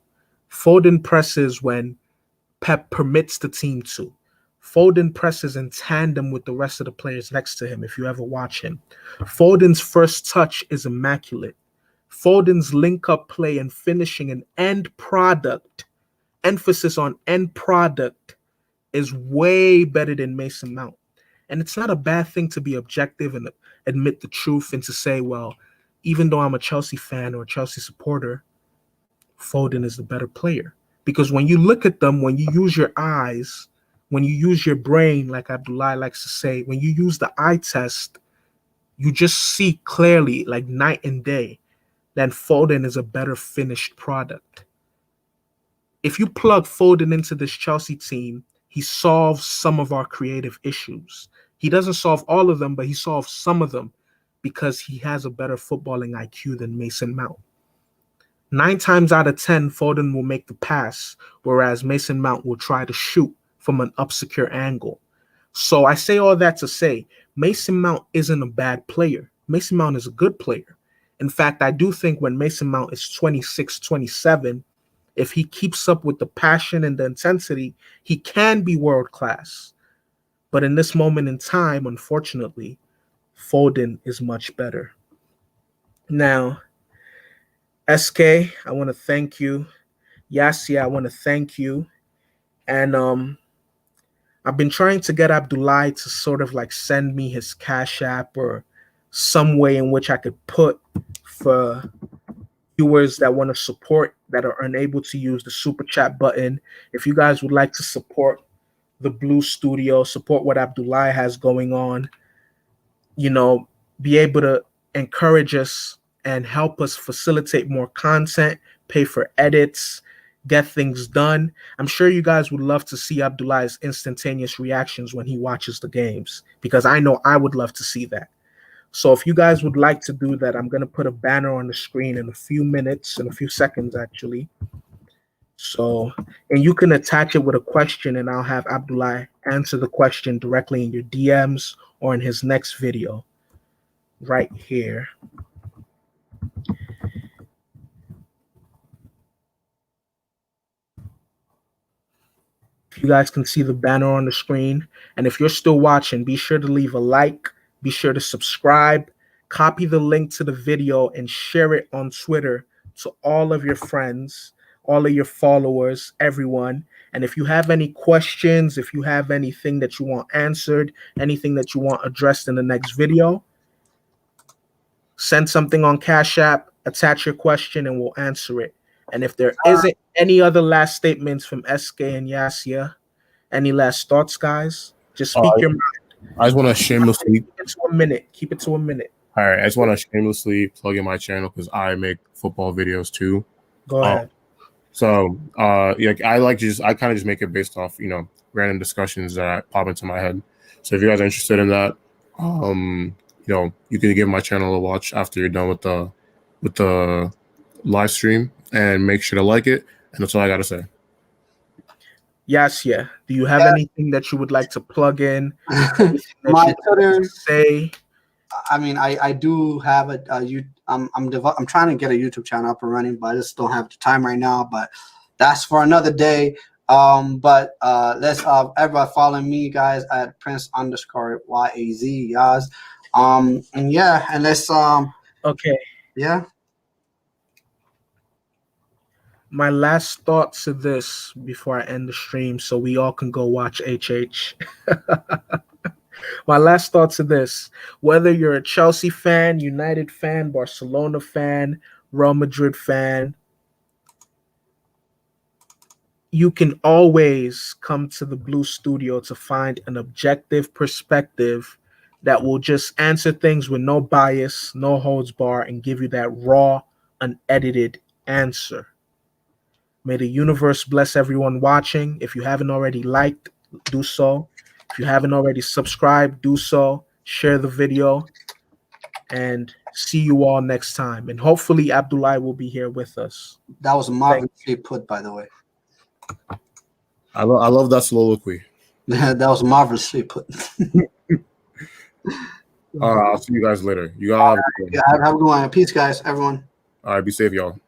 Foden presses when Pep permits the team to. Foden presses in tandem with the rest of the players next to him, if you ever watch him. Foden's first touch is immaculate. Foden's link-up play and finishing and end product, emphasis on end product, is way better than Mason Mount. And it's not a bad thing to be objective and admit the truth and to say, well, even though I'm a Chelsea fan or a Chelsea supporter, Foden is the better player. Because when you look at them, when you use your eyes, when you use your brain, like Abdullah likes to say, when you use the eye test, you just see clearly, like night and day, that Foden is a better finished product. If you plug Foden into this Chelsea team, he solves some of our creative issues. He doesn't solve all of them, but he solves some of them because he has a better footballing IQ than Mason Mount. 9 times out of 10, Foden will make the pass, whereas Mason Mount will try to shoot from an up-secure angle. So I say all that to say, Mason Mount isn't a bad player. Mason Mount is a good player. In fact, I do think when Mason Mount is 26, 27, if he keeps up with the passion and the intensity, he can be world-class. But in this moment in time, unfortunately, Foden is much better. Now, SK, I want to thank you. Yasia, I want to thank you. And I've been trying to get Abdullah to sort of like send me his Cash App or some way in which I could put for viewers that want to support, that are unable to use the super chat button. If you guys would like to support the Blue Studio, support what Abdullah has going on, you know, be able to encourage us and help us facilitate more content, pay for edits, get things done. I'm sure you guys would love to see Abdullah's instantaneous reactions when he watches the games, because I know I would love to see that. So if you guys would like to do that, I'm going to put a banner on the screen in a few minutes, in a few seconds, actually. So, and you can attach it with a question, and I'll have Abdullah answer the question directly in your DMs or in his next video right here. You guys can see the banner on the screen. And if you're still watching, be sure to leave a like, be sure to subscribe, copy the link to the video and share it on Twitter to all of your friends. all of your followers, everyone. And if you have any questions, if you have anything that you want answered, anything that you want addressed in the next video, send something on Cash App, attach your question, and we'll answer it. And if there isn't any other last statements from SK and Yasia, any last thoughts, guys? Just speak your mind. I just want to shamelessly Keep it to a minute. Keep it to a minute. All right, I just want to shamelessly plug in my channel because I make football videos too. Go ahead. So, yeah, I kind of just make it based off, random discussions that pop into my head. So if you guys are interested in that, you can give my channel a watch after you're done with the live stream, and make sure to like it. And that's all I got to say. Yasia, do you have anything that you would like to plug in? My Twitter. Say. I mean, I do have I'm trying to get a YouTube channel up and running, but I just don't have the time right now. But that's for another day. But let's everybody follow me, guys, at Prince_YAZ, Yaz. And yeah, and let's Okay. Yeah. My last thoughts to this before I end the stream, so we all can go watch HH. My last thoughts to this: whether you're a Chelsea fan, United fan, Barcelona fan, Real Madrid fan, you can always come to the Blue Studio to find an objective perspective that will just answer things with no bias, no holds bar, and give you that raw, unedited answer. May the universe bless everyone watching. If you haven't already liked, do so. If you haven't already subscribed, do so. Share the video. And see you all next time. And hopefully Abdullah will be here with us. That was marvelously put, by the way. I love that soliloquy. That was marvelously put. All right, I'll see you guys later. You all have a good one. Peace, guys, everyone. All right, be safe, y'all.